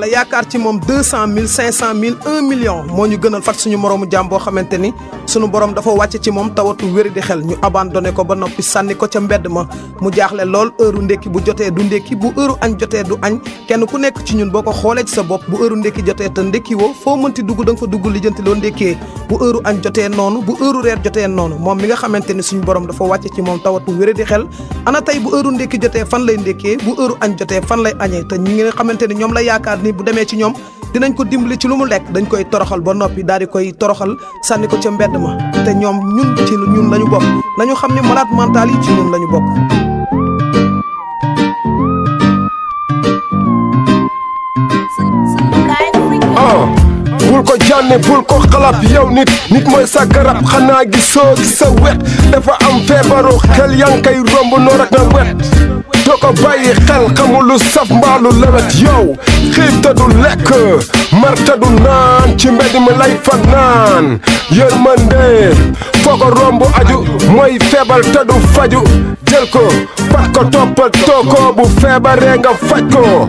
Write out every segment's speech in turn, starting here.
la yaakaar ci moom 200 000 500 000 1 million moo ñu gënal fat suñu moroomu jaam boo xamante ni suñu borom dafa wàcce ci moom tawatu wéri di xel ñu abandonné ko ba noppi sànni ko ca mbedd ma mu jaaxle lool heure ndékki bu jotee du ndékki bu heure añ jotee du añ kenn ku nekk ci ñun boo ko xoolee ci sa bopp bu heure ndékki jotee te ndékki woo foo mënti dugg da nga fa dugg lijjanti loo ndékkee bu heure añ jotee noonu bu heure reer jotee noonu moom mi nga xamante ni suñu borom dafa wàcce ci moom tawatu wéri di xel ana tey bu heure ndékki jotee fan lay ndékkee bu heure añ jotee fan lay añee te ñi nga xamante ni ñoom la yaakaar ni bu demee ci ñoom dinañ ko dimbali ci lu mu lekk dañ koy toroxal ba noppi daal di koy toroxal sànni ko ca mbedd ma te ñoom ñun ci ñun lañu bokk nañu xam ne malade mental yi ci ñun lañu bokk. bul ko jànni bul ko xalab yow nit mooy sa garab xanaa gisoo gi sa wet dafa am feebaru xel yaa ngi koy romb noor ak na wet doo ko bàyyi xel xamul lu saf mbaalu lewet yow xiif te du lekk mar te du naan ci mbedd mi lay fanaan yërmande foo ko romb aju mooy feebar te du faju jël ko fat ko toppatoo ko bu feebaree nga faj ko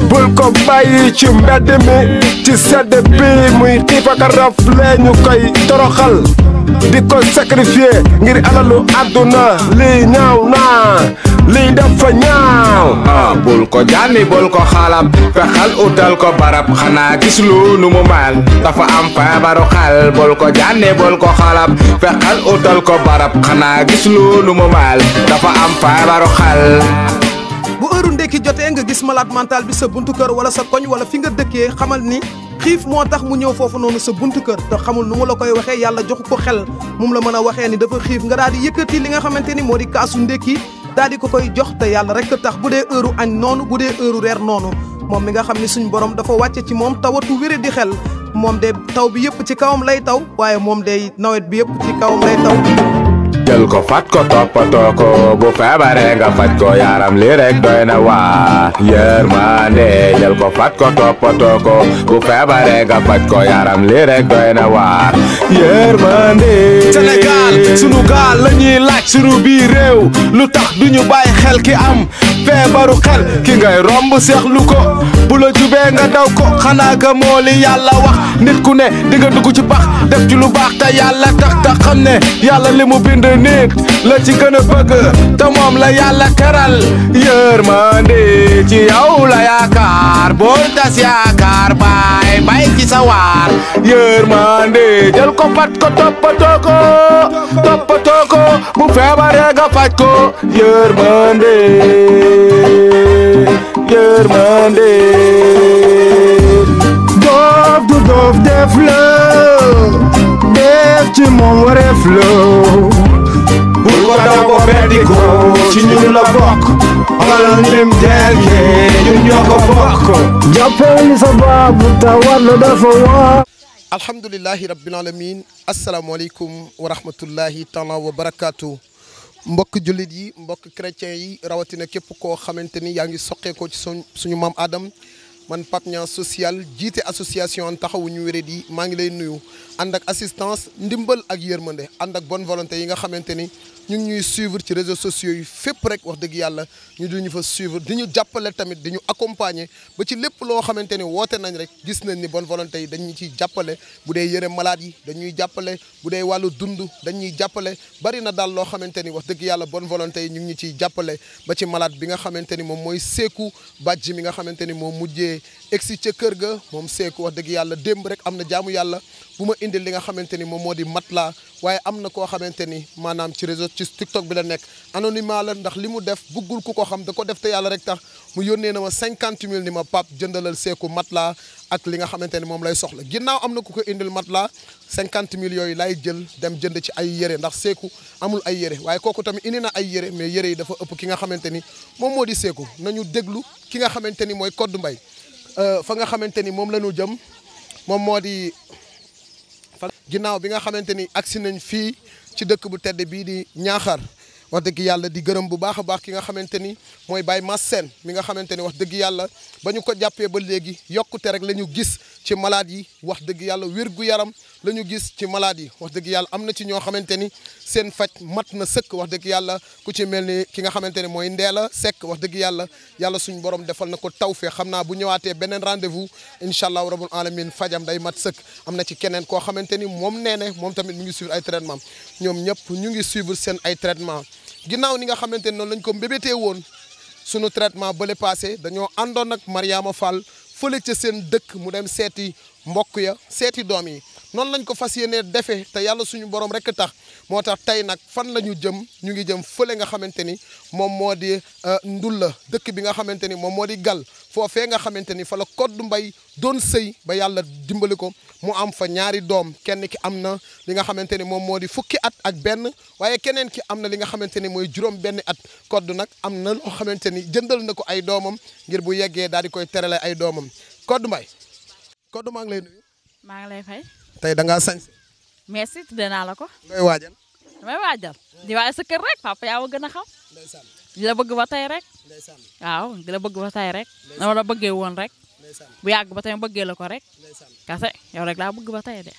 bul ko bàyyi ci mbedd mi ci sedd bi muy xiif ak rafle ñu koy toroxal di ko sacrifier ngir alalu àdduna lii ñaaw naa lii dafa ñaaw bul ko jànni bul ko xalab fexal utal ko barab xanaa gis lu nu mu mel dafa am feebaru xel bul ko jànni bul ko xalab fexal utal ko barab xanaa gis lu nu mu mel dafa am feebaru xel. bu heure ndekki jotee nga gis malade mental bi sa buntu kër wala sa koñ wala fi nga dëkkee xamal ni xiif moo tax mu ñëw foofu noonu sa buntu kër te xamul nu mu la koy waxee yàlla joxu ko xel moom la mën a waxee ni dafa xiif nga daal di yëkkati li nga xamante ni moo di kaasu ndekki daal di ko koy jox te yàlla rek tax bu dee heure añ noonu bu dee heure reer noonu moom mi nga xam ni suñu borom dafa wàcce ci moom tawatu wéré di xel moom de taw bi yëpp ci kawam lay taw waaye moom de nawet bi yëpp ci kawam lay taw. jël ko fat ko toppatoo ko bu feebaree nga faj ko yaram li rek doy na waar yërmande jël ko fat ko toppatoo ko bu feebaree nga faj ko yaram li rek doy na waar yërmande. Sénégal sunu gaal la ñuy laaj sunu biir réew lu tax duñu bàyyi xel ki am feebaru xel ki ngay romb seexlu ko bu la jubee nga daw ko xanaa ga moo li yàlla wax nit ku ne di nga dugg ci pax def ci lu baax te yàlla tax te xam ne yàlla li mu bind nit la ci gën a bëgg te moom la yàlla teral yërmande ci yow la yaakaar bul tas yaakaar bay ci sa waar yërmande jël ko fat ko toppatoo ko bu feebaree nga faj ko yërmande doof du doof def la def ci moom wareef la bul ko daw ko beddi ko ci ñun la bokk xoolal nim delke ñun ñoo ko bokk jàppal ni sa baabu ta war la dafa waa alhamdulillahi rabbil alamin asalaamaaleykum wa rahmatullahi taala wa barakaatu mbokk jullit yi mbokk chrétien yi rawatina képp koo xamante ni yaa ngi soqeekoo ci suñu maam Adam man Pape Niang social jiite association taxawu ñu wéré di maa ngi lay nuyu ànd ak assistance ndimbal ak yërmande ànd ak bonne volonté yi nga xamante ni ñu ngi ñuy suivre ci réseaux sociaux yi fépp rek wax dëgg yàlla ñu duñu fa suivre di ñu jàppale tamit di ñu accompagner ba ci lépp loo xamante ni woote nañ rek gis nañ ni bonne volonté yi dañu ciy jàppale bu dee yëre malade yi dañuy jàppale bu dee wàllu dund dañuy jàppale bari na daal loo xamante ni wax dëgg yàlla bonne volonté yi ñu ngi ñu ciy jàppale ba ci malade bi nga xamante ni moom mooy Seeku Badji mi nga xamante ni moom mujjee egsi ca kër ga moom Seeku wax dëgg yàlla démb rek am na jaamu yàlla bu ma indil li nga xamante ni moom moo di matelas waaye am na koo xamante ni maanaam ci réseau ci TikTok bi la nekk anonymat la ndax li mu def buggul ku ko xam da ko def te yàlla rek tax mu yónnee na ma 50 000 ni ma Pape jëndalal Seeku matelas ak li nga xamante ni moom lay soxla ginnaaw am na ku ko indil matelas 50 000 yooyu lay jël dem jënd ci ay yére ndax Seeku amul ay yére waaye kooku tamit indi na ay yére mais yére yi dafa ëpp ki nga xamante ni moom moo di Seeku nañu déglu ki nga xamante ni mooy Codou Mbaye fa nga xamante ni moom la ñu jëm moom moo di ginnaaw bi nga xamante ni agsi nañ fii ci dëkk bu tedd bii di Ñaaxar wax dëgg yàlla di gërëm bu baax a baax ki nga xamante ni mooy Baye Mass Sène mi nga xamante ni wax dëgg yàlla ba ñu ko jàppee ba léegi yokkute rek la ñu gis ci malade yi wax dëgg yàlla wér-gu-yaram la ñu gis ci malade yi wax dëgg yàlla am na ci ñoo xamante ni seen faj mat na sëkk wax dëgg yàlla ku ci mel ni ki nga xamante ni mooy Ndeela Seck wax dëgg yàlla yàlla suñu borom defal na ko tawfeex xam naa bu ñëwaatee beneen rendez-vous incha allahu rabbul alamin fajam day mat sëkk am na ci keneen koo xamante ni moom nee ne moom tamit mu ngi suivre ay traitement ñoom ñëpp ñu ngi suivre seen ay traitement ginnaaw ni nga xamante ni noonu lañ ko mbébétee woon sunu traitement bële passé dañoo àndoon ak Mariama Fall fële ca seen dëkk mu dem seeti mbokk ya seeti doom yi noonu lañ ko fas yéenee defee te yàlla suñu borom rek tax moo tax tey nag fan la ñu ngi jëm fële nga xamante ni moom moo di Ndulla dëkk bi nga xamante ni moom moo di Gal foofee nga xamante ni fa la Codou Mbaye doon sëy ba yàlla dimbali ko mu am fa ñaari doom kenn ki am na li nga xamante ni moom moo di fukki at ak benn waaye keneen ki am na li nga xamante ni mooy juróom benn at Codou nag am na loo xamante ni jëndal na ko ay doomam ngir bu yeggee daal di koy terale ay doomam Codou Mbaye Codou maa ngi lay nuyu. maa ngi lay fay. tey da ngaa sañ. merci tuddee naa la ko. ngay waajal. damay waajal. di waaj sa kër rek papa yaa ma gën a xam. ndeysaan. di la bëgg ba tey rek. ndeysaan. waaw di la bëgg ba tey rek. dama la bëggee woon rek. ndeysaan. bu yàgg ba tey ma bëggee la ko rek. ndeysaan. kase yow rek laa bëgg ba tey de.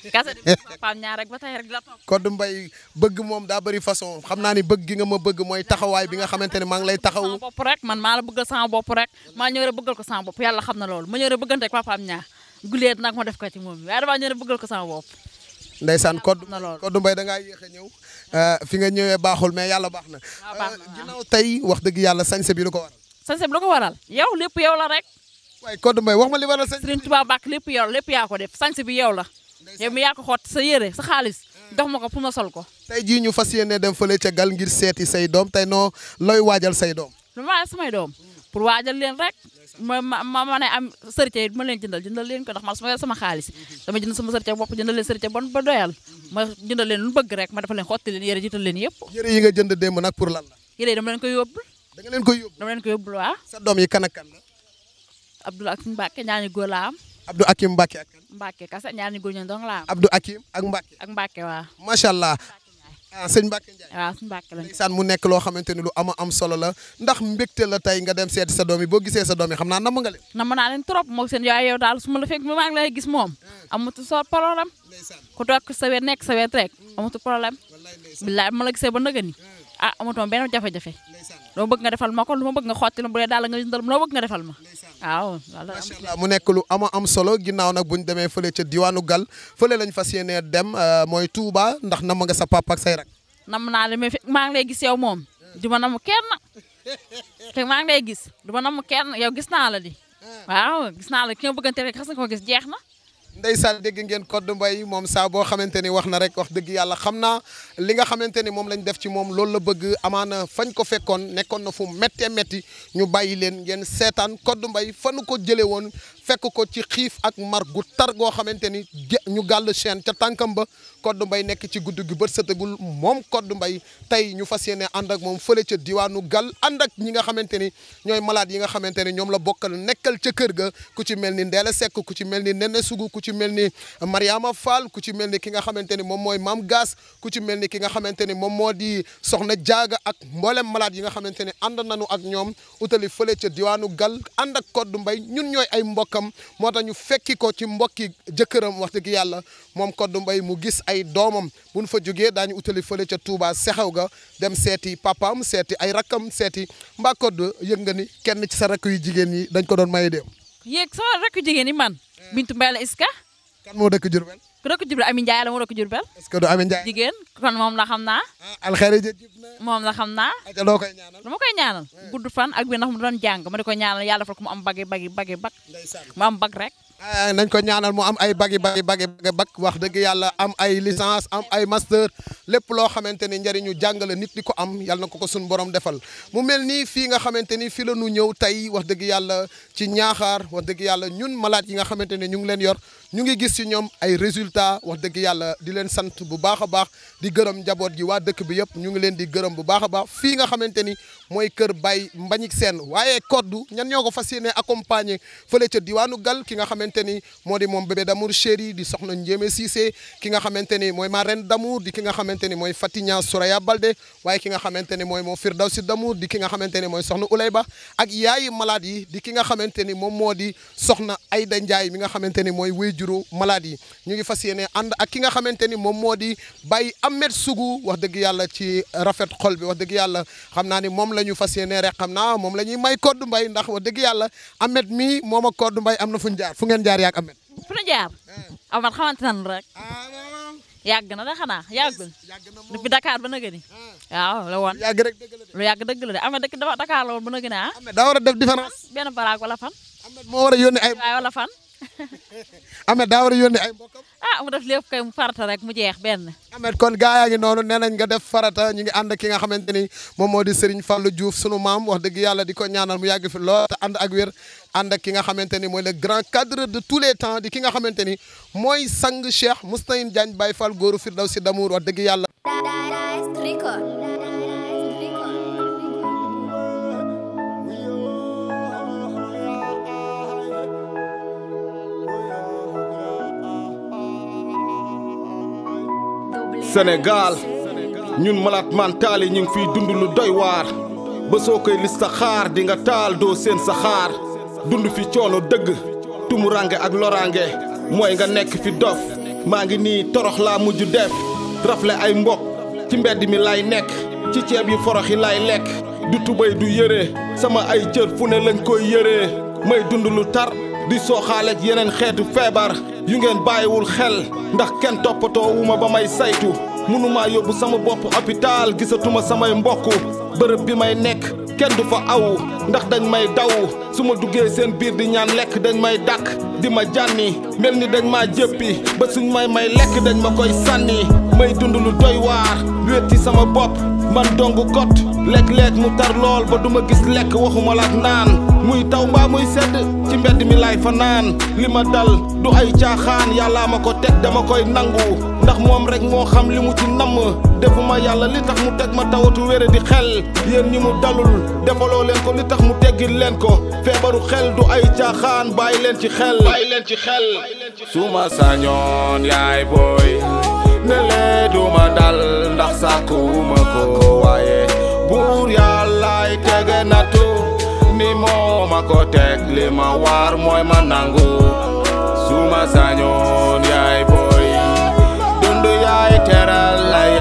kase di papaam ñaar rek ba tey rek di la topp. Codou Mbaye bëgg moom daa bëri façon xam naa ni bëgg gi nga ma bëgg mooy taxawaay bi nga xamante ne maa ngi lay taxawu. sama bopp rek man maa la bëggal sama bopp rek maa ñëw rek bëggal ko sama bopp yàlla xam na loolu ma ñëw rek bëggante ak papaam ñaar guleet nag ma def ko ci moom waaye damaa ñëw rek bëggal ko sama bopp. ndeysaan na loolu Codou Mbaye da ngaa yéex a ñëw fi nga ñëwee baaxul mais yàlla baax na. baax na ginnaaw tey wax dëgg yàlla sañse bi lu ko waral. sañse bi lu ko waral yow lépp yow la rek. waaye Codou Mbaye wax ma li waral sañse. Serigne Touba Mbacke lépp yow la lépp yaa ko def sañse bi yow la. yow mi yaa ko xoot sa yére sa xaalis jox ma ko pour ma sol ko. tey jii ñu fas yéene dem fële ca Gal ngir seeti say doom tey noo looy waajal say doom. lu ma waajal samay doom pour waajal leen rek ma ne am sërite yi ma leen jëndal leen ko ndax man sama sama xaalis dama jënd sama sërite bopp jëndal leen sërite bon ba doyal ma jëndal leen lu bëgg rek ma defal leen xotti leen yére jiital leen yëpp. yére yi nga jënd démb nag pour lan la. yére yi dama leen koy yóbbul. da nga leen koy yóbbu. dama leen koy yóbbul waaw. sa doom yi kan ak kan la. Abdoul Akim Mbacke ñaani góor laa am. Abdou Akim Mbacke ak kan. Mbacke kase ñaani góor ñoom dong laa am. Abdou Akim ak Mbacke. ak Mbacke waaw. macha allah. ah sëñ Mbacke Ndiaye. waaw suñu Mbacke lañ. ndeysaan mu nekk loo xamante ni lu am solo la ndax mbégte la tey nga dem seeti sa doom yi boo gisee sa doom yi xam naa namm nga leen. namm naa leen trop moog seen yaay yow daal su ma la fekk maa ngi lay gis moom amatu so problème ndeysaan. ku toog sa wet nekk sa wet rek amatu problème wallaay ndeysaan. billaay ma la gisee ba nëgë ni amatu ma benn jafe-jafe ndeysaan. loo bëgg nga defal ma ko lu ma bëgg nga xotti lu bu dee daal nga jëndal loo bëgg nga defal ma waaw macha allah mu nekk lu am solo ginnaaw nag bu ñu demee fële ca diwaanu Gal fële lañ fas yéenee dem mooy Touba ndax namm nga sa papa ak say rak. nam naa la mais maa ngi lay gis yow moom du ma namm kenn te maa ngi lay gis du ma namm kenn yow gis naa la di waaw gis naa la ki nga bëggante rek xas nga ko gis jeex na. ndeysaan dégg ngeen Codou Mbaye moom saa boo xamante ni wax na rek wax dëgg yàlla xam naa li nga xamante ni moom lañ def ci moom loolu la bëgg amaana fañ ko fekkoon nekkoon na fu méttee métti ñu bàyyi leen ngeen seetaan Codou Mbaye fanu ko jëlee woon fekk ko ci xiif ak mar gu tar goo xamante ni ñu gàll chaîne ca tànkam ba Codou Mbaye nekk ci guddi gi bët sëtagul moom Codou Mbaye tey ñu fas yéene ànd ak moom fële ca diwaanu Gal ànd ak ñi nga xamante ni ñooy malade yi nga xamante ni ñoom la bokkal nekkal ca kër ga ku ci mel ni Ndeela Seck ku ci mel ni Nene Sugu ku ci mel ni Mariama Fall ku ci mel ni ki nga xamante ni moom mooy Maam Gaas ku ci mel ni ki nga xamante ni moom moo di Soxna Jaaga ak mboolem malade yi nga xamante ni ànd nañu ak ñoom utali fële ca diwaanu Gal ànd ak Codou Mbaye ñun ñooy ay mbokkam moo tax ñu fekki ko ci mbokki jëkkëram wax dëgg yàlla moom Codou Mbaye mu gis ay doomam bu ñu fa jógee daañu utali fële ca Touba sexew ga dem seeti papaam seeti ay rakkam seeti mbaa Codou yëg nga ni kenn ci sa rakk yu jigéen yi dañ ko doon maye dem. yéeg sama rakk jigéen yi man Bintu Mbaye la iska kan moo dëkk Diourbel. ku dëkk Diourbel Ami Ndiaye la moo dëkk Diourbel. est-ce que du Ami Ndiaye. jigéen kon moom la xam naa. alxeeri jëj na. moom la xam naa. aca loo koy ñaanal. dama koy ñaanal. gudd fan ak bi ndax mu doon jàng ma di ko ñaanal yàlla defal ko mu am bag ndeysaan. mu am bag rek. nañ ko ñaanal mu am ay bagi wax dëgg yàlla am ay licence am ay master lépp loo xamante ni njëriñu jàngale nit di ko am yàlla na ko suñu borom defal mu mel nii fii nga xamante ni fii la ñu ñëw tey wax dëgg yàlla ci Ñaaxaar wax dëgg yàlla ñun malade yi nga xamante ne ñu ngi leen yor ñu ngi gis ci ñoom ay résultats wax dëgg yàlla di leen sant bu baax a baax di gërëm njaboot gi waa dëkk bi yëpp ñu ngi leen di gërëm bu baax a baax fii nga xamante ni mooy kër Baye Mbagnick Sène waaye koddu ñan ñoo ko fas yéene accompagner fële ca diwaanu Gal ki nga xamante ni moo di moom bébé d'amour chéri di soxna Ndiémé Cissé ki nga xamante ni mooy marraine d'amour di ki nga xamante ni mooy Fatigna Soraya Balde waaye ki nga xamante ni mooy moom Firdawsi d'amour di ki nga xamante ni mooy soxna Ouleyba ak yaayi malade yi di ki nga xamante ni moom moo di soxna Aïda Ndiaye mi nga xamante ni mooy wéyjuru malade yi ñu ngi fas yéene ànd ak ki nga xamante ni moom moo di Baye Ahmed Sougou wax dëgg yàlla ci rafet xol bi wax dëgg yàlla xam naa ni moom la ñu fas yéene rek xam naa moom la ñuy may Koddu Mbaye ndax wax dëgg yàlla Ahmed mii moom ak Koddu Mbaye am na fu ñu jaar fu ngeen jaar yaak Ahmed fu ñu jaar Ahmed xamante nan rek yàgg na da xanaa yàggul depuis Dakar ba nëgëni waaw la woon yàgg rek dëgg la de lu yàgg dëgg la de Ahmed dëkk Dakar la woon ba nëgëni Ahmed daa war a def différence benn baraag wala fan Ahmed moo war a yónni ay waaye wala fan Ahmed daa war a yónni ay mbokkam mu def lépp kay mu farata rek mu jeex benn Ahmed kon gaa yaa ngi noonu nee nañ nga def farata ñu ngi ànd ki nga xamante ni moom moo di Serigne Fallou Diouf sunu maam wax dëgg yàlla di ko ñaanal mu yàgg fi lool te ànd ak wér ànd ak ki nga xamante ni mooy le grand cadre de tous les temps di ki nga xamante ni mooy sang Cheikh Moustahine Diagne Baye Fall góoru Firdawsi d'amour wax dëgg yàlla Sénégal ñun malade mental yi ñu ngi fiy dund lu doy waar ba soo koy lis sa xaar di nga taal doo seen sa xaar dund fi coono dëgg tumurange ak loraange mooy nga nekk fi dof maa ngi nii torox laa mujj def rafle ay mbokk ci mbedd mi lay nekk ci ceeb yi forox yi lay lekk du tubay du yëree sama ay cër fu ne lañ koy yëree may dund lu tar di sooxaaleeg yeneen xeetu feebar yu ngeen bàyyiwul xel ndax kenn toppatoo wu ma ba may saytu mënumaa yóbbu sama bopp hôpital gisatuma samay mbokk bërëb bi may nekk kenn du fa aw ndax dañ may daw su ma duggee seen biir di ñaan lekk dañ may dàkk di ma jànni mel ni dañ maa jëppi ba suñ may lekk dañ ma koy sànni may dund lu doy waar wéet ci sama bopp man dong kot lekk-lekk mu tar lool ba duma gis lekk waxuma la ak naan muy taw mbaa muy sedd ci mbedd mi laay fa naan li ma dal du ay caaxaan yàllaa ma ko teg dama koy nangu ndax moom rek moo xam li mu ci namm defuma yàlla li tax mu teg ma tawatu wére di xel yéen ñi mu dalul defaloo leen ko li tax mu teggil leen ko feebaru xel du ay caaxaan bàyyi leen ci xel suma sañoon yaay booy ne lee duma dal ndax sàkkuwuma ko waaye buur yàllaay tege nattu ni moo ma ko teg li ma war mooy ma nangu suma sañoon yaay booy dund yaay teral lay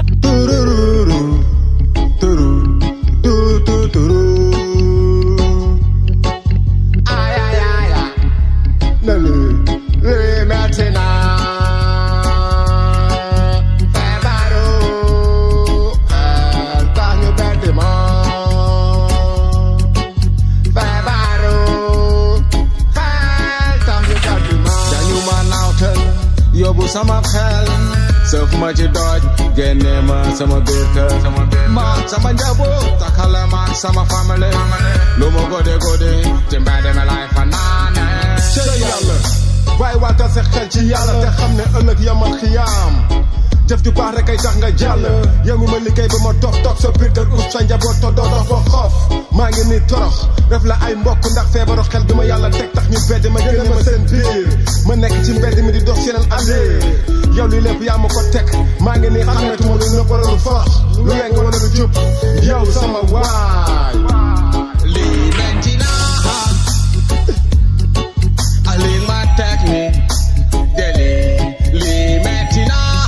sama xel sëf ma ci dooj génne ma sama biir kër maak sama njaboot takkale maak sama famille lu ma gode ci mbedd mi laay fanaane ci yàlla waaye waatal sa xel ci yàlla te xam ne ëllëg yamal xiyaam jëf ju baax rek ay tax nga jàll yow mi ma liggéey ba ma dof toog sa biir kër ut sa njaboot te doo dox ba xoof maa ngi nii torox def la ay mbokk ndax feebaru xel bi ma yàlla teg tax ñu bedd ma génne ma seen biir ma nekk ci mbedd mi di dox yeneen allée yow li lépp yaa ma ko teg maa ngi nii xametuma lu nëbb wala lu forox lu weng wala lu jub yow sama waay lii metti naa lii ma teg ni deli lii metti naa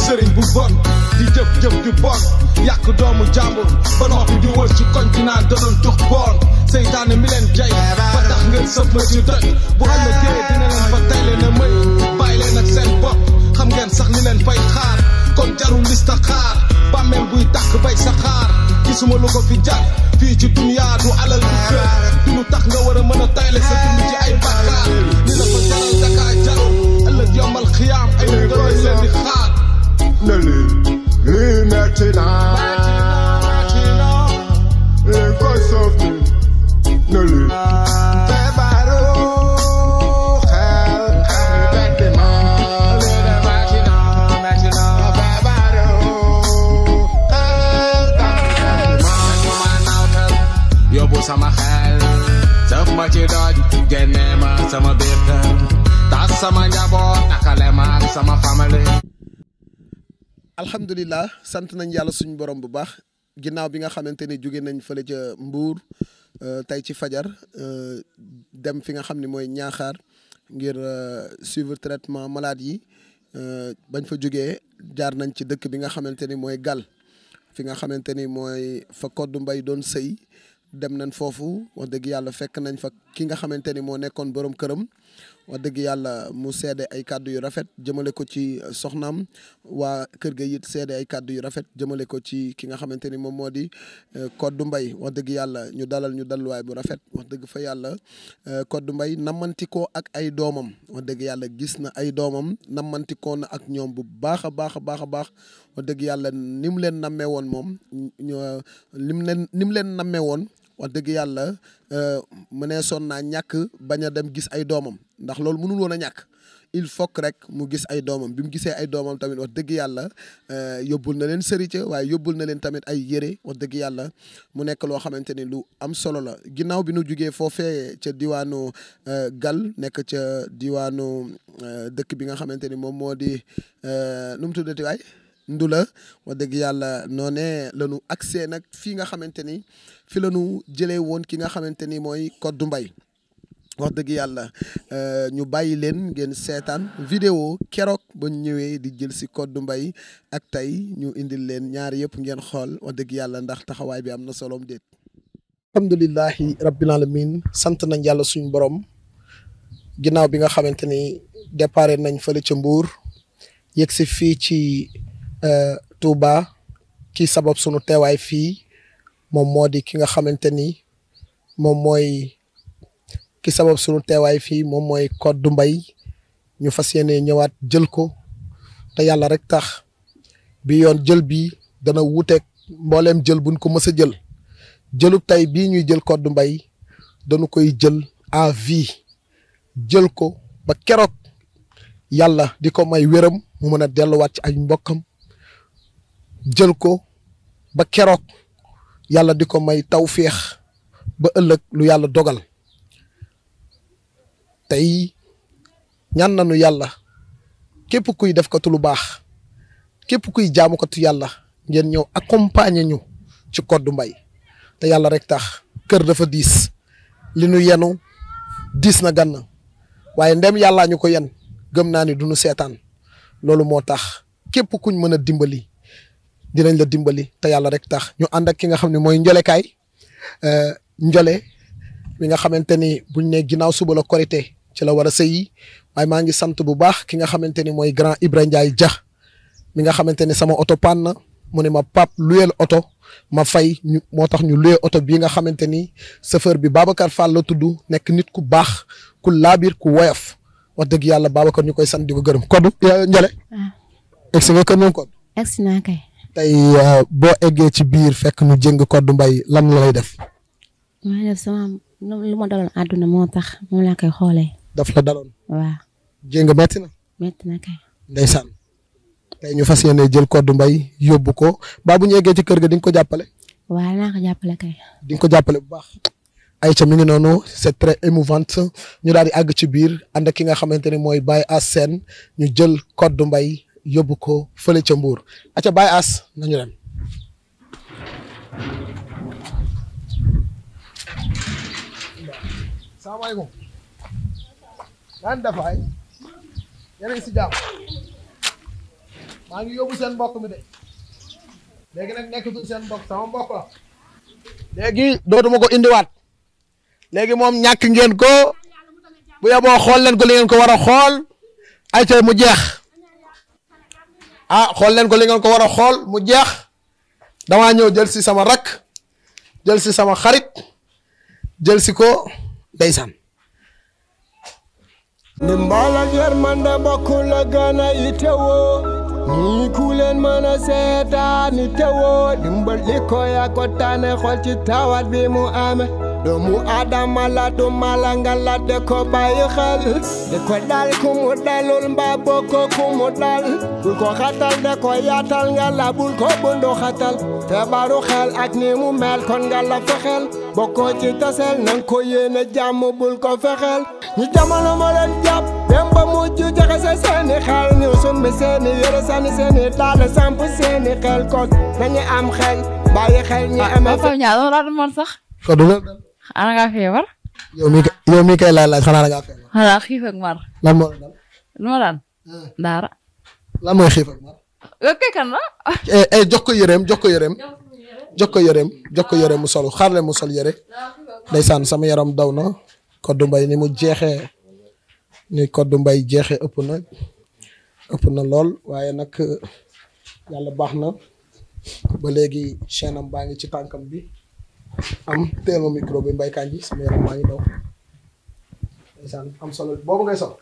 sëriñ bu bon di jëf ju bon yàq doomu jàmbur ba noppi di wër ci koñ bi naan doon tux boon seytaane mi leen jay ba tax ngeen sëf ma ci doj bu ëllëgee dina leen fa tey leen a mëy bàyyi leen ak seen bopp xam ngeen sax li leen fay xaar kon jarul lista xaar bàmmeel buy tàkk bay sa xaar gisuma lu ko fi jar fii ci duniyaa du alal bu kër du lu tax nga war a mën a tayle sa dund ci ay bàkkaar li la ko jaral dakaa jarul ëllëg yombal xiyaam ay ngërëm leen di xaar ne lii metti na lii koy soof ni ne lii feebaru xel metti na lii de metti na feebaru xel ñu ma nawtal yóbbu sama xel sëf ma ci doj génne ma sama biir kër tas sama njaboot nakale ma ak sama famille alhamdulilah sant nañ yàlla suñu borom bu baax ginnaaw bi nga xamante ni jóge nañ fële ca Mbuur tey ci fajar dem fi nga xam ne mooy Ñaaxaar ngir suivre traitement malade yi bañ fa jógee jaar nañ ci dëkk bi nga xamante ni mooy Gal fi nga xamante ni mooy fa Koddu Mbay doon sëy dem nañ foofu wax dëgg yàlla fekk nañ fa ki nga xamante ni moo nekkoon borom këram wax dëgg yàlla mu seede ay kàddu yu rafet jëmale ko ci soxnaam waa kër ga it seede ay kàddu yu rafet jëmale ko ci ki nga xamante ni moom moo di Koddu Mbay wax dëgg yàlla ñu dalal ñu dalluwaay bu rafet wax dëgg fa yàlla Koddu Mbay nammantikoo ak ay doomam wax dëgg yàlla gis na ay doomam nammantikoo na ak ñoom bu baax a baax a baax a baax wax dëgg yàlla ni mu leen nammee woon moom ni mu leen nammee woon wax dëgg yàlla mu ne sonn naa ñàkk bañ a dem gis ay doomam ndax loolu mënul woon a ñàkk il faut que rek mu gis ay doomam bi mu gisee ay doomam tamit wax dëgg yàlla yóbbul na leen sërica waaye yóbbul na leen tamit ay yére wax dëgg yàlla mu nekk loo xamante ni lu am solo la ginnaaw bi nu jugee foofee ca diwaanu Gal nekk ca diwaanu dëkk bi nga xamante ni moom moo di nu mu tuddati waay Ndula wax dëgg yàlla noonee la ñu accès nag fii nga xamante ni fi la ñu jëlee woon ki nga xamante ni mooy Koddu Mbay wax dëgg yàlla ñu bàyyi leen ngeen seetaan vidéo keroog ba ñu ñëwee di jël si Koddu Mbay ak tey ñu indil leen ñaar yëpp ngeen xool wax dëgg yàlla ndax taxawaay bi am na soloom déet. alhamdulilahi rabbil alamin sant nañ yàlla suñu borom ginnaaw bi nga xamante ni déparé nañ fële ca Mbuur yegg si fii ci Touba ki sabab sunu teewaay fii moom moo di ki nga xamante ni moom mooy ki sabab sunu teewaay fii moom mooy Koddu Mbay ñu fas yéene ñëwaat jël ko te yàlla rek tax bi yoon jël bi dana wuuteeg mbooleem jël buñ ko mës a jël jëlub tey bii ñuy jël Koddu Mbay dañu koy jël à vie jël ko ba keroog yàlla di ko may wéram mu mën a delluwaat ci ay mbokkam jël ko ba keroog yàlla di ko may tawféex ba ëllëg lu yàlla dogal tey ñaan nañu yàlla képp kuy def katu lu baax képp kuy jaamu katu yàlla ngeen ñëw accompagner ñu ci Koddu Mbay te yàlla rek tax kër dafa diis li nu yenu diis na gann waaye ndem yàllaa ñu ko yen gëm naa ni duñu seetaan loolu moo tax képp kuñ mën a dimbali dinañ la dimbali te yàlla rek tax ñu ànd ak ki nga xam ne mooy njolekaay njole mi nga xamante ni buñ ne ginnaaw suba la korité ci la war a sëyi waaye maa ngi sant bu baax ki nga xamante ni mooy grand Ibra Ndiaye Dia mi nga xamante ni sama oto panne na mu ne ma pap luyeel oto ma fay ñu moo tax ñu luye oto bii nga xamante ni chauffeur bi Babacar Fall la tudd nekk nit ku baax ku laabir ku woyof wax dëgg yàlla Babacar ñu koy sant di ko gërëm Koddu njole egsi nga kër moom Koddu egsi naa kay tey boo eggee ci biir fekk ñu jëng Koddu Mbay lan la lay def maa def sama lu ma daloon àdduna moo tax moom laa koy xoolee daf la daloon waaw jéng metti na metti na kay ndeysaan tey ñu fas yéene jël Koddu Mbay yóbbu ko ba bu ñu eggee ci kër ga di nga ko jàppale waaw naa ko jàppale kay di nga ko jàppale bu baax Aïcha mi ngi noonu c'est très émouvante ñu daal di àgg ci biir ànd ak ki nga xamante ni mooy Baye As Sène ñu jël Koddu Mbay yóbbu ko fële ca Mbuur aca Baye As nañu dem salaamaaleykum naan defaay yéen a ngi si jàmm maa ngi yóbbu seen mbokk mi de léegi nag nekkatul seen mbokk sama mbokk la léegi dootuma ko indiwaat léegi moom ñàkk ngeen ko bu yeboo xool leen ko li ngeen ko war a xool ay tey mu jeex ah xool leen ko li ngeen ko war a xool mu jeex damaa ñëw jël si sama rakk jël si sama xarit jël si ko ndeysaan ndimbal ak yërmande bokkul la gën a itewoo ñii ku leen mën a seetaan itewoo dimbal li ko yaa ko tànne xool ci tawat bi mu ame doomu Adama la du mala nga la de ko bàyyi xel de ko dal ku mu dalul mbaa bokko ku mu dal bul ko xatal de ko yaatal nga la bul ko bundu xatal feebaru xel ak ni mu mel kon nga la fexel bokkoo ci tasel nang ko yéene jàmm bul ko fexel ñi jamono moo leen jàpp dem ba mujj jaxase seeni xel ñu summi seeni yére sànni seeni daal samp seeni xel kon nañu am xel bàyyi xel ñi amee Pape Niang dama laa demoon sax ko du la dal xanaa ngaa feebar yow mi kay laaj xanaa da ngaa feebar xanaa xiif ak mar lan moo la dal lu ma daan daara lan mooy xiif ak mar yow kay kan la jox ko yëreem jox ko yëreem jox ko yëreem jox ko yëreem mu sol xaarle mu sol yëre ndeysaan sama yaram daw na Codou Mbaye ni mu jeexee ni Codou Mbaye jeexee ëpp na lool waaye nag yàlla baax na ba léegi chaîne am baa ngi ci tànkam bi am teel ma micro bi Mbaye Kandji sama yaram maa ngi daw ndeysaan am solo boobu ngay sol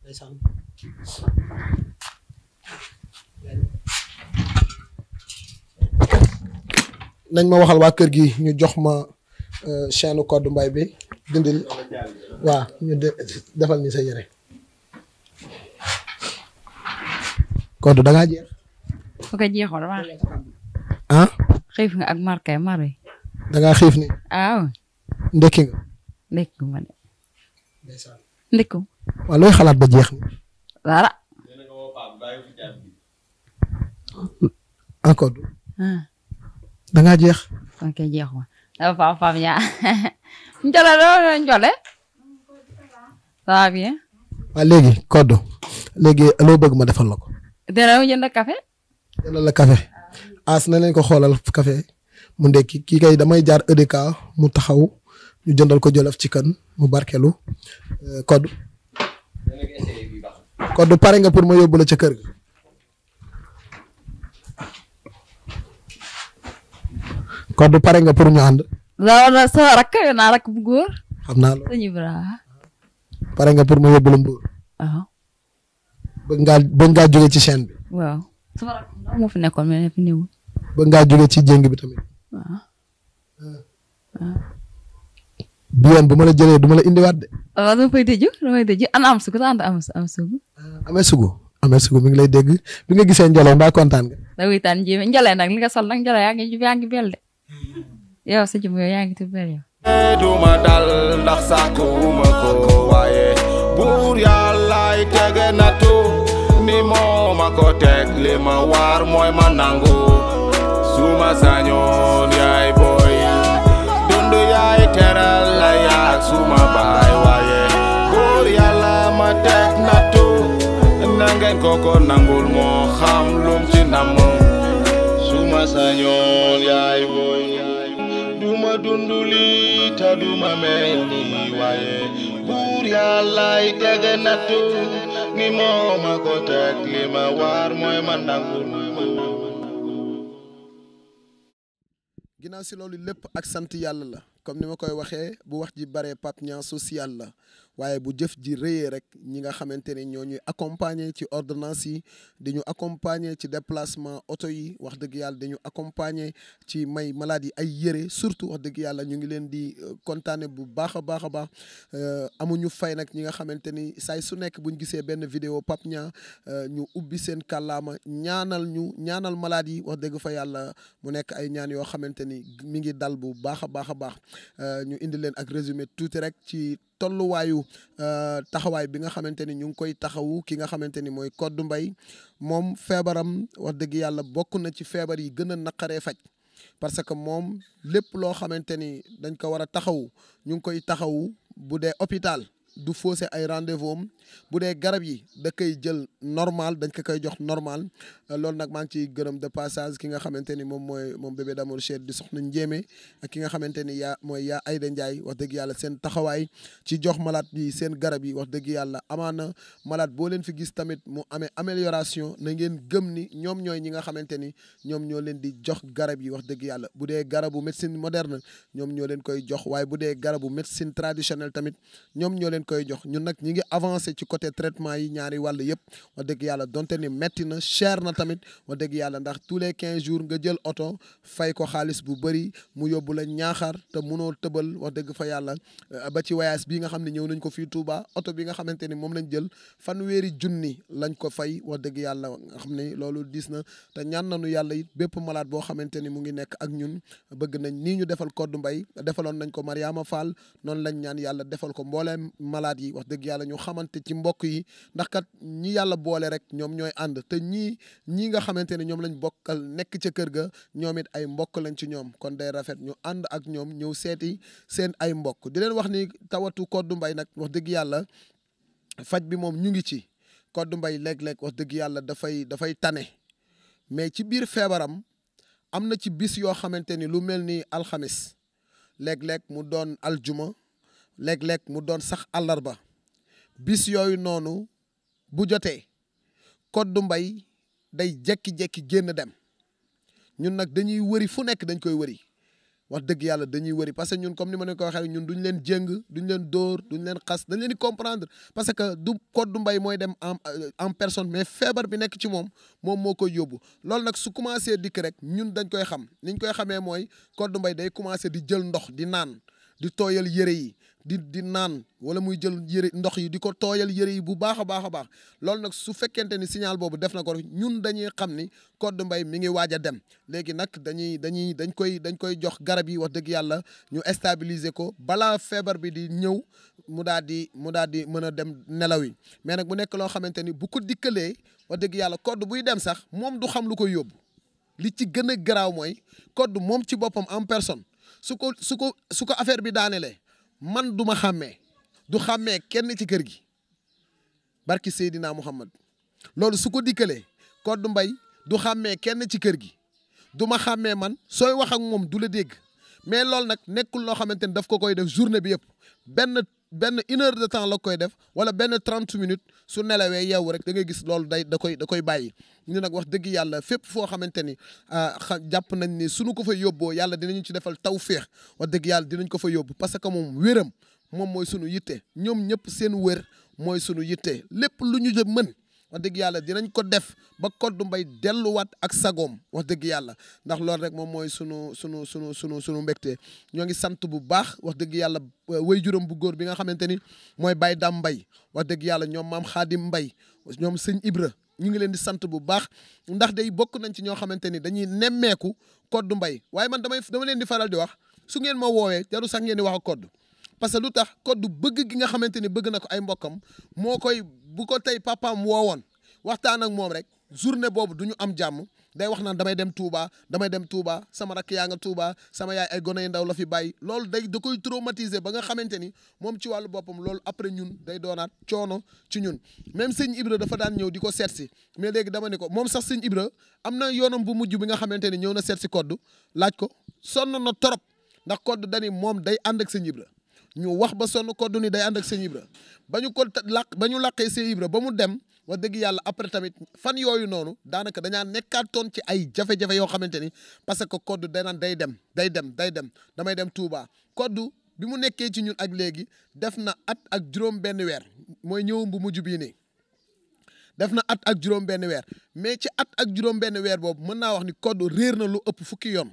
ndeysaan nañ ma waxal waa kër gi ñu jox ma chaîne Codou Mbaye bi dindil waaw ñu defal ni sa yére Codou da ngaa jeex fu ko jeexoon dama ah xiif nga ak mar kay mar yi da ngaa xiif ni waaw ndekki nga ndekku ma de ndekku waaw looy xalaat ba jeex ni dara encore da ngaa jeex ok jeexuma dafa Pape Niang njole doo njole ça va bien waaw léegi Codou léegi loo bëgg ma defal la ko dina jënd café jëndal la café as na leen ko xoolal café mu ndekki kii kay damay jaar EDK mu taxaw ñu jëndal ko jolof ci kan mu barkelu Codou pare nga pour ma yóbbu la ca kër ga Codou pare nga pour ñu ànd da sa rakk naa rakk bu góor xam naa loolu sëñ Ibra pare nga pour ma yóbbu la Mbour waaw bëgg ngaa jóge ci chaîne bi waaw sama rakk ndaw moo fi nekkoon mais ne fi néewul bëgg ngaa jóge ci jéng bi tamit waaw bi yoon bu ma la jëlee du ma la indiwaat de waaw damay tëju ana am sugu ta am sugu amee sugu mi ngi lay dégg bi nga gisee Njolo mbaa kontaan nga da witaan jéeme njole nag li nga sol nag njole yaa ngi bel de yow sa jëm yow yaa ngi tudd bel yow duma dal ndax sàkkuma ko waaye buur yàllaay tege nattu ni moo ma ko teg li ma waar mooy ma nangu suma sañoon yaay booy dund yaay teral la yaak suma baay waaye buur yàlla ma teg nattu nangeen koko nangul moo xam lum ci nam suma sañoon yaay booy duma dunduli ta duma mel ni waaye buur yàllaay tege nattu ni moo ma ko teg li ma waar mooy ma nangul ginnaaw si loolu lépp ak sant yàlla la comme ni ma koy waxee bu wax ji bare Pape Niang social la waaye bu jëf ji rëyee rek ñi nga xamante ne ñoo ñuy accompagner ci ordonnance yi di ñu accompagner ci déplacement oto yi wax dëgg yàlla dañu accompagner ci may malade yi ay yére surtout wax dëgg yàlla ñu ngi leen di kontaane bu baax a baax a baax amuñu fay nag ñi nga xamante ni saay su nekk buñ gisee benn vidéo Pape Niang ñu ubbi seen kàllaama ñaanal malade yi wax dëgg fa yàlla mu nekk ay ñaan yoo xamante ni mi ngi dal bu baax a baax a baax ñu indi leen ak résumé tuuti rek ci tolluwaayu taxawaay bi nga xamante ni ñu ngi koy taxawu ki nga xamante ni mooy Codou Mbaye moom feebaram wax dëgg yàlla bokk na ci feebar yi gën a naqaree faj parce que moom lépp loo xamante ni dañ ko war a taxawu ñu ngi koy taxawu bu dee hôpital du fausser ay rendez-vous am bu dee garab yi da koy jël normal dañ ko koy jox normal loolu nag maa ngi ciy gërëm de passage ki nga xamante ni moom bébé d'amour cher di soxna Njéeme ak ki nga xamante ni yaa Ayda Ndiaye wax dëgg yàlla seen taxawaay ci jox malade yi seen garab yi wax dëgg yàlla amaana malade boo leen fi gis tamit mu amee amélioration na ngeen gëm ni ñoom ñooy ñi nga xamante ni ñoom ñoo leen di jox garab yi wax dëgg yàlla bu dee garabu médecine moderne ñoom ñoo leen koy jox waaye bu dee garabu médecine traditionnelle tamit ñoom ñoo leen koy jox ñun nag ñi ngi avancé ci côté traitement yi ñaari wàll yëpp wax dëgg yàlla donte ni metti na cher na tamit wax dëgg yàlla ndax tous les 15 jours nga jël oto fay ko xaalis bu bëri mu yóbbu la Ñaaxar te munoo tëbal wax dëgg fa yàlla ba ci voyage bii nga xam ne ñëw nañ ko fii Touba oto bi nga xamante ni moom lañ jël fanweeri junni lañ ko fay wax dëgg yàlla nga xam ne loolu diis na te ñaan nañu yàlla it bépp malade boo xamante ni mu ngi nekk ak ñun bëgg nañ nii ñu defal Codou Mbaye defaloon nañ ko Mariama Fall noonu lañ ñaan yàlla defal ko mbooleem malade yi wax dëgg yàlla ñu xamante ci mbokk yi ndax kat ñi yàlla boole rek ñoom ñooy ànd te ñii nga xamante ne ñoom lañ bokkal nekk ca kër ga ñoom it ay mbokk lañ ci ñoom kon day rafet ñu ànd ak ñoom ñëw seeti seen ay mbokk di leen wax ni tawatu Codou Mbaye nag wax dëgg yàlla faj bi moom ñu ngi ci Codou Mbaye léeg-léeg wax dëgg yàlla dafay tane mais ci biir feebaram am na ci bis yoo xamante ni lu mel ni alxamis léeg-léeg mu doon aljuma léeg-léeg mu doon sax àllarba bis yooyu noonu bu jotee Codou Mbaye day jekki-jekki génn dem ñun nag dañuy wëri fu nekk dañ koy wëri wax dëgg yàlla dañuy wëri parce que ñun comme ni ma leen ko waxee ñun duñ leen jéng duñ leen dóor duñ leen xas dañ leen di comprendre parce que du Codou Mbaye mooy dem en personne mais feebar bi nekk ci moom moo koy yóbbu loolu nag su commencé dikk rek ñun dañ koy xam niñ koy xamee mooy Codou Mbaye day commencé di jël ndox di naan di tooyal yëre yi di naan wala muy jël yëre ndox yi di ko tooyal yëre yi bu baax a baax a baax loolu nag su fekkente ni signal boobu def na ko ñun dañuy xam ni Codou Mbaye mi ngi waaj a dem léegi nag dañ koy jox garab yi wax dëgg yàlla ñu stabiliser ko balaa feebar bi di ñëw mu daal di mën a dem nelaw yi mais nag mu nekk loo xamante ni bu ko dikkalee wax dëgg yàlla Codou buy dem sax moom du xam lu koy yóbbu li ci gën a garaaw mooy Codou moom ci boppam en personne su ko affaire bi daanelee man du ma xàmmee du xàmmee kenn ci kër gi barki Seydina Muhammad loolu su ko dikkalee Codou Mbaye du xàmmee kenn ci kër gi du ma xàmmee man sooy wax ak moom du la dégg mais loolu nag nekkul loo xamante ni daf ko koy def journée bi yëpp benn 1 heure de temps la koy def wala benn 30 minutes su nelawee yeewu rek da ngay gis loolu da koy bàyyi ñu nag wax dëgg yàlla fépp foo xamante ni jàpp nañ ni suñu ko fa yóbboo yàlla dinañu ci defal tawféex wax dëgg yàlla dinañ ko fa yóbbu parce que moom wéram moom mooy sunu yitte ñoom ñëpp seen wér mooy sunu yitte lépp lu ñu mën wax dëgg yàlla dinañ ko def ba Codou Mbaye delluwaat ak sagoom wax dëgg yàlla ndax loolu rek moom mooy sunu mbégte ñoo ngi sant bu baax wax dëgg yàlla way juróom bu góor bi nga xamante ni mooy Baye Dame Mbaye wax dëgg yàlla ñoom maam Khadim Mbaye ñoom sëñ Ibra ñu ngi leen di sant bu baax ndax day bokk nañ ci ñoo xamante ni dañuy nemmeeku Codou Mbaye waaye man dama leen di faral di wax su ngeen ma woowee jaru sax ngeen di wax ak Codou parce que lu tax Codou bëgg gi nga xamante ni bëgg na ko ay mbokkam moo koy bu ko tey papaam woowoon waxtaan ak moom rek journée boobu du ñu am jàmm day wax naan damay dem Touba sama rakk yaa nga Touba sama yaay ay gone yu ndaw la fi bàyyi loolu da koy traumatiser ba nga xamante ni moom ci wàllu boppam loolu après ñun day doonaat coono ci ñun même sëñ Ibra dafa daan ñëw di ko seet si mais léegi dama ne ko moom sax sëñ Ibra am na yoonam bu mujj bi nga xamante ni ñëw na seet si Codou laaj ko sonn na trop ndax Codou dani moom day ànd ak sëñ Ibra ñu wax ba sonn Codou ni day ànd ak sëñ Ibra ba ñu laqee sëñ Ibra ba mu dem wax dëgg yàlla après tamit fan yooyu noonu daanaka dañaa nekkaatoon ci ay jafe-jafe yoo xamante ni parce que Codou danaan day dem damay dem Touba Codou bi mu nekkee ci ñun ak léegi def na at ak juróom benn weer mooy ñëwum bu mujj bii nii def na at ak juróom benn weer mais ci at ak juróom benn weer boobu mën naa wax ni Codou réer na lu ëpp fukki yoon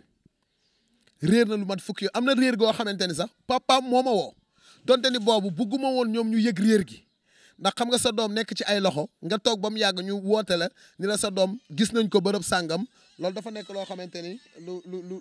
réer na lu mat fukki yoon am na réer goo xamante ni sax papaam moo ma woo donte ni boobu bugguma woon ñoom ñu yëg réer gi ndax xam nga sa doom nekk ci ay loxo nga toog ba mu yàgg ñu woote la ni la sa doom gis nañ ko bërëb sàngam loolu dafa nekk loo xamante ni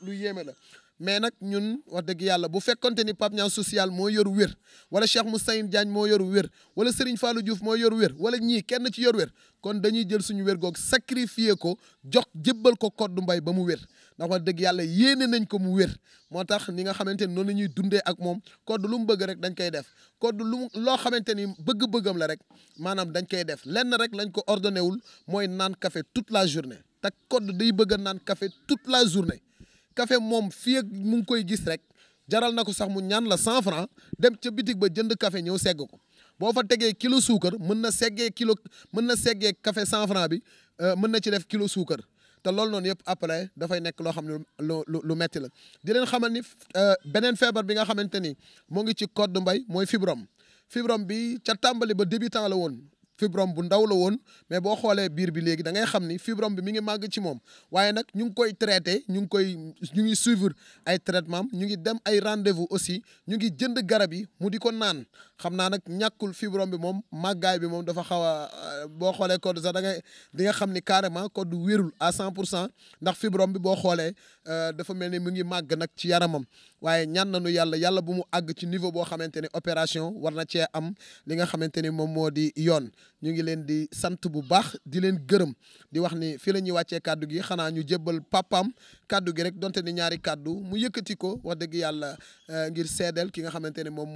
lu yéeme la mais nag ñun wax dëgg yàlla bu fekkonte ni Pape Niang social moo yor wér wala Cheikh Moustahine Diagne moo yor wér wala Serigne Fallou Diouf moo yor wér wala ñii kenn ci yor wér kon dañuy jël suñu wér goog sacrifier ko jox jébbal ko Codou Mbaye ba mu wér ndax wax dëgg yàlla yéene nañ ko mu wér moo tax ni nga xamante ni noonu la ñuy dundee ak moom Codou lu mu bëgg rek dañ koy def Codou loo xamante ni bëgg-bëggam la rek maanaam dañ koy def lenn rek lañ ko ordonné wul mooy naan café toute la journée te Codou day bëgg a naan café toute la journée café moom fii ak mu ngi koy gis rek jaral na ko sax mu ñaan la 100 francs dem ca bitig ba jënd café ñëw segg ko boo fa tegee kilo suukar mën na seggee café 100 francs bi mën na ci def kilo suukar te loolu noonu yëpp après dafay nekk loo xam ne lu metti la di leen xamal ni beneen feebar bi nga xamante ni moo ngi ci Codou Mbaye mooy fibrome bi ca tàmbali ba débutant la woon fibrome bu ndaw la woon mais boo xoolee biir bi léegi da ngay xam ni fibrome bi mi ngi màgg ci moom waaye nag ñu ngi koy traité ñu ngi suivre ay traitement ñu ngi dem ay rendez-vous aussi ñu ngi jënd garab yi mu di ko naan xam naa nag ñàkkul fibrome bi moom màggaay bi moom dafa xaw a boo xoolee Codou sax di nga xam ni carrément Codou wérul à 100% ndax fibrome bi boo xoolee dafa mel ni mu ngi màgg nag ci yaramam waaye ñaan nañu yàlla bu mu àgg ci niveau boo xamante ni opération war na cee am li nga xamante ni moom moo di yoon ñu ngi leen di sant bu baax di leen gërëm di wax ni fii la ñuy wàccee kàddu gi xanaa ñu jébbal papaam kàddu gi rek donte ni ñaari kàddu mu yëkkati ko wax dëgg yàlla ngir seedeel ki nga xamante ni moom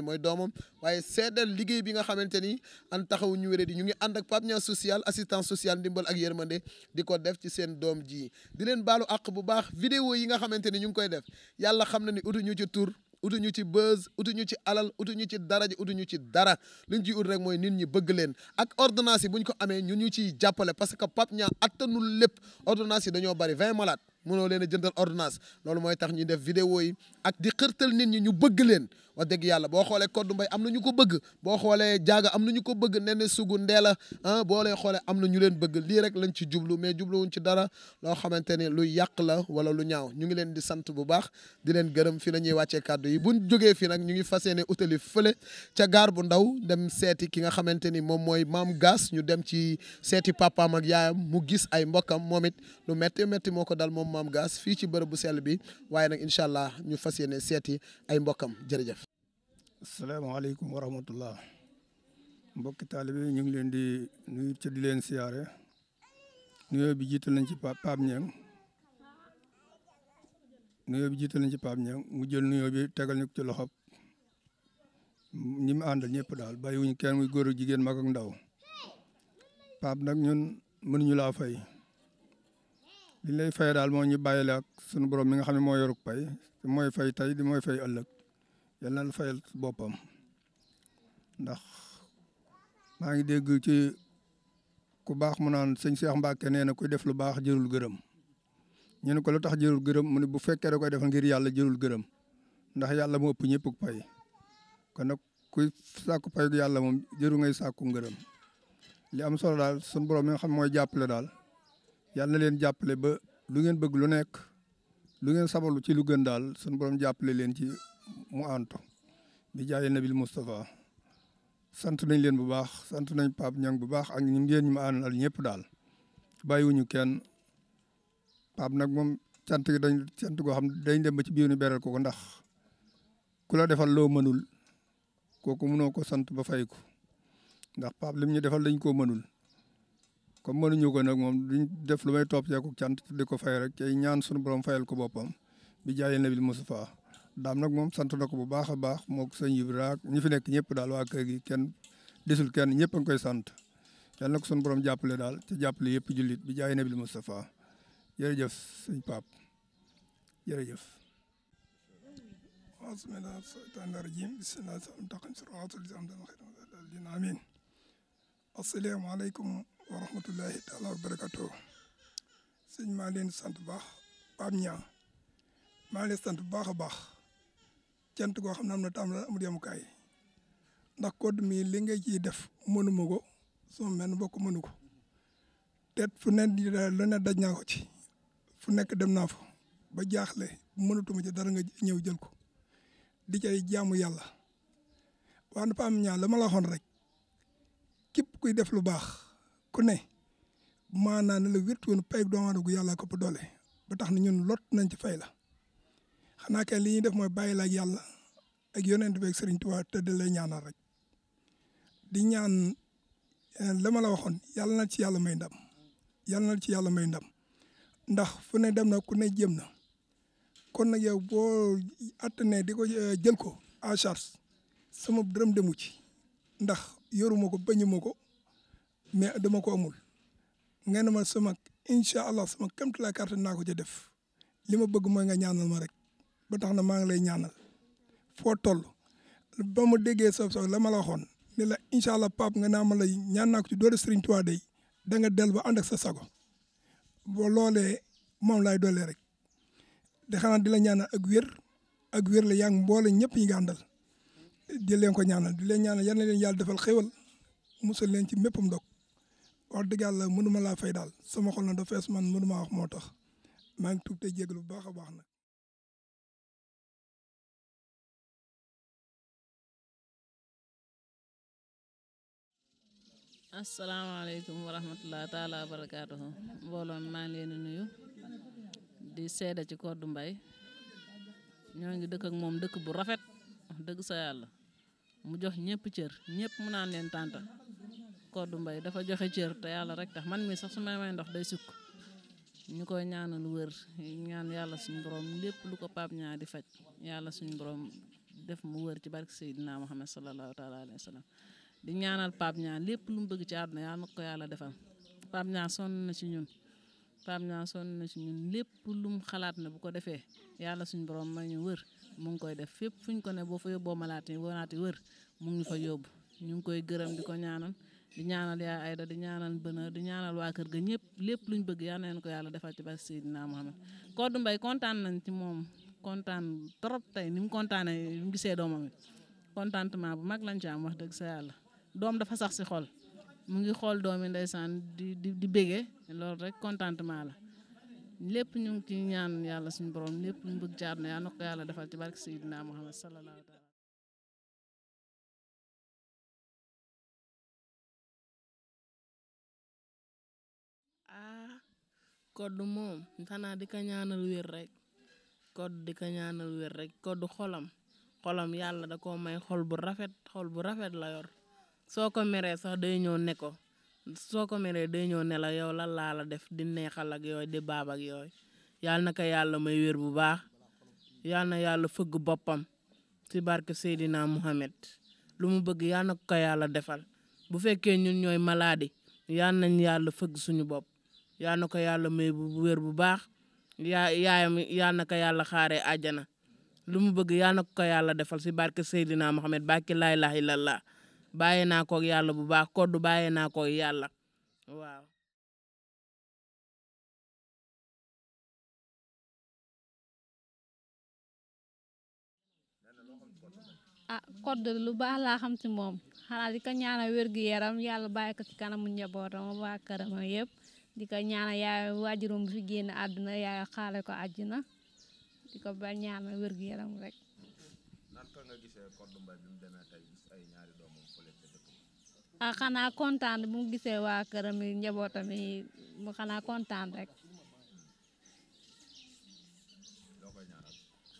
mooy doomam waaye seedeel liggéey bi nga xamante ni an taxawu ñu wéré di ñu ngi ànd ak Pape Niang social assistance sociale ndimbal ak yërmande di ko def ci seen doom ji di leen baalu àq bu baax vidéo yi nga xamante ni ñu ngi koy def yàlla xam na ni utuñu ci tur utuñu ci buzz utuñu ci alal utuñu ci daraja utuñu ci dara luñ ciy ut rek mooy nit ñi bëgg leen ak ordonnance yi buñ ko amee ñun ñu ciy jàppale parce que Pape Niang attanul lépp ordonnance yi dañoo bari 20 malades mënoo leen a jëndal ordonnance loolu mooy tax ñuy def vidéo yi ak di xërtal nit ñi ñu bëgg leen wax dëgg yàlla boo xoolee Codou Mbaye am na ñu ko bëgg boo xoolee jaaga am na ñu ko bëgg nen sugu ndeela boo leen xoolee am na ñu leen bëgg lii rek lañ ci jublu mais jubluwuñ ci dara loo xamante ni lu yàq la wala lu ñaaw ñu ngi leen di sant bu baax di leen gërëm fii la ñuy wàccee kàddu yi buñ jógee fii nag ñu ngi fas yéene utali fële ca gaar bu ndaw dem seeti ki nga xamante ni moom mooy maam Gaas ñu dem ci seeti papaam ak yaayam mu gis ay mbokkam moom it lu métti moo ko dal moom maam Gaas fii ci bërëb bu sell bi waaye nag incha allah ñu fas yéene seeti ay mbokkam jërëjëf. asalaamaaleykum wa rahmatullah mbokki taalibe ñu ngi leen di nuyu ci di leen siyaare nuyoo bi jiital nañ ci Pape Niang mu jël nuyoo bi tegal ñu ko ci loxob ñi mu àndal ñëpp daal bàyyiwuñu kenn muy góor ak jigéen mag ak ndaw Pape nag ñun mënuñu laa fay li lay fay daal moo ñu bàyyile ak sunu borom mi nga xam ne moo yoruk pay mooy fay tey di mooy fay ëllëg yàlla na la fayal boppam ndax maa ngi dégg ci ku baax mu naan sëñ Cheikh Mbacke nee na kuy def lu baax jërul gërëm ñu ne ko lu tax jërul gërëm mu ne bu fekkee da koy def ngir yàlla jërul gërëm ndax yàlla moo ëpp ñëpp pay kon nag kuy sàkku pay yàlla moom jëru ngay sàkku ngërëm li am solo daal sunu borom mi nga xam mooy jàppale daal yàlla na leen jàppale ba lu ngeen bëgg lu nekk lu ngeen sabalu ci lu gën daal sunu borom jàppale leen ci mu antu bi jaay nabil Moustapha sant nañ leen bu baax sant nañ Pape Niang bu baax ak ñi ngeen ñu ma àndal ñëpp daal bàyyiwuñu kenn Pape nag moom sant gi dañ sant goo xam dañ dem ba ci biir ñu beral ko ndax ku la defal loo mënul kooku mënoo ko sant ba fay ko ndax Pape lim ñu defal dañ koo mënul comme mënuñu ko nag moom duñ def lu may topp ceeku cant di ko fay rek cay ñaan sunu borom fayal ko boppam bi jaay nabil Moustapha daam nag moom sant na ko bu baax a baax moo ko sëñ Ibra ñi fi nekk ñëpp daal waa kër gi kenn desul kenn ñëpp a ngi koy sant yal na ko sunu borom jàppale daal te jàppale yëpp jullit bi jaay nabil Moustapha jërëjëf sëñ Pape jërëjëf. bismillah seytaani rajim bismillah taqim siraatal amiin asalaamaaleykum wa rahmatullahi taala wa barakatuh sëñ maa leen sant bu baax Pape Niang maa leen sant bu baax a baax cant goo xam ne am na tam la amul yemukaay ndax Codou mi li nga ciy def mënuma ko sama mel bokk mënu ko te fu ne lu ne daj naa ko ci fu nekk dem naa fa ba jaaxle mënatuma ci dara nga ñëw jël ko di cay jaamu yàlla wax na Pape Niang la ma la waxoon rek képp kuy def lu baax ku ne maanaa ne la wértu woon pay doomu aadama gu yàlla ko doole ba tax na ñun lot nañ ci fay la xanaa kay li ñuy def mooy bàyyi la ak yàlla ak yonent bi ak Sëriñ Tuubaa te di lay ñaanal rek di ñaan la ma la waxoon yàlla na ci yàlla may ndam yàlla na ci yàlla may ndam ndax fu ne dem na ku ne jéem na kon nag yow boo attanee di ko jël ko en charge sama dërëm demu ci ndax yoruma ko bañuma ko mais dama ko amul ngeen ma sama incha allah sama kamtalaay kàttan naa ko ca def li ma bëgg mooy nga ñaanal ma rek ba tax na maa ngi lay ñaanal foo toll ba ma déggee soob la ma la waxoon ne la incha allah Pape nga naa ma lay ñaan naa ko ci doole Serigne Touba day da nga del ba ànd ak sa sago boo loolee moom laay doole rek de xanaa di la ñaanal ak wér la yaa ngi mboole ñëpp ñi nga àndal di leen ko ñaanal di leen ñaanal yal na leen yàlla defal xéwal musal leen ci méppam ndog wax dëgg yàlla mënuma laa fay daal sama xol na dafa fees man mënuma wax moo tax maa ngi tuub te jégalu bu baax a baax nag. asalaamaaleykum wa rahmatulah taalaa wa barakaatuhu mbooloo mi maa ngi leen di nuyu di seede ci Codou Mbaye ñoo ngi dëkk ak moom dëkk bu rafet wax dëgg sa yàlla mu jox ñëpp cër ñëpp mu naan leen tànta Codou Mbaye dafa joxe cër te yàlla rek tax man mi sax su may may ndox day sukk ñu koy ñaanal wër ñaan yàlla suñu borom lépp lu ko Pape Niang di faj yàlla suñu borom def mu wër ci barke Seydina Muhammad sallallahu taala alayhi wa sallam di ñaanal Pape Niang lépp lu mu bëgg ci àdduna yàlla na ko yàlla defal Pape Niang sonn na ci ñun Pape Niang sonn na ci ñun lépp lu mu xalaat ne bu ko defee yàlla suñu borom may ñu wër mu ngi koy def fépp fuñ ko ne boo fa yóbboo malaati wër mu ngi fa yóbbu ñu ngi koy gërëm di ko ñaanal di ñaanal yaa Ayda di ñaanal bëna di ñaanal waa kër ga ñëpp lépp luñ bëgg yal na leen ko yàlla defal ci barke Seydina Muhammad Codou Mbaye kontaan nañ ci moom kontaan trop tey ni mu kontaanee ni mu gisee doomam contentement bu mag lañ ci am wax dëgg sa yàlla doom dafa sax si xol mu ngi xool doomi ndeysaan di bégee loolu rek contentement la lépp ñu ngi ci ñaan yàlla suñu borom lépp luñ bëgg ci àdduna yal na ko yàlla defal ci barke Seydina Muhammad sallallahu alayhi wa sallam. Codou moom xanaa di ko ñaanal wér rek Codou di ko ñaanal wér rek Codou xolam yàlla da koo may xol bu rafet la yor soo ko meree sax day ñëw ne ko soo ko meree day ñëw ne la yow lan laa la def di neexal ak yooyu di baab ak yooyu yàlla na ko yàlla may wér bu baax yàlla na yàlla fëgg boppam ci barke Seydina Muhammad lu mu bëgg yàlla na ko yàlla defal bu fekkee ñun ñooy maladie yàlla nañ yàlla fëgg suñu bopp yàlla na ko yàlla may bu wér bu baax yaayam yàlla na ko yàlla xaaree àjjana lu mu bëgg yàlla na ko yàlla defal ci barke Seydina Muhammad barke laa ilaaha illallah bàyyi naa ko yàlla bu baax Codou bàyyi naa ko yàlla waaw. Codou lu baax laa xam ci moom xanaa di ko ñaanal wér gu yaram yàlla bàyyi ko ci kanamu njabootam waa këram yëpp di ko ñaanal yaay waajuram bu fi génn àdduna yaay xaale ko àjjana di ko ba ñaanal wér gu yaram rek. nga gisee Codou Mbaye bi mu demee tey gis ay ñaari doomam fële ca dëkk xanaa kontaan bu mu gisee waa këram yi njabootam yi mu xanaa kontaan rek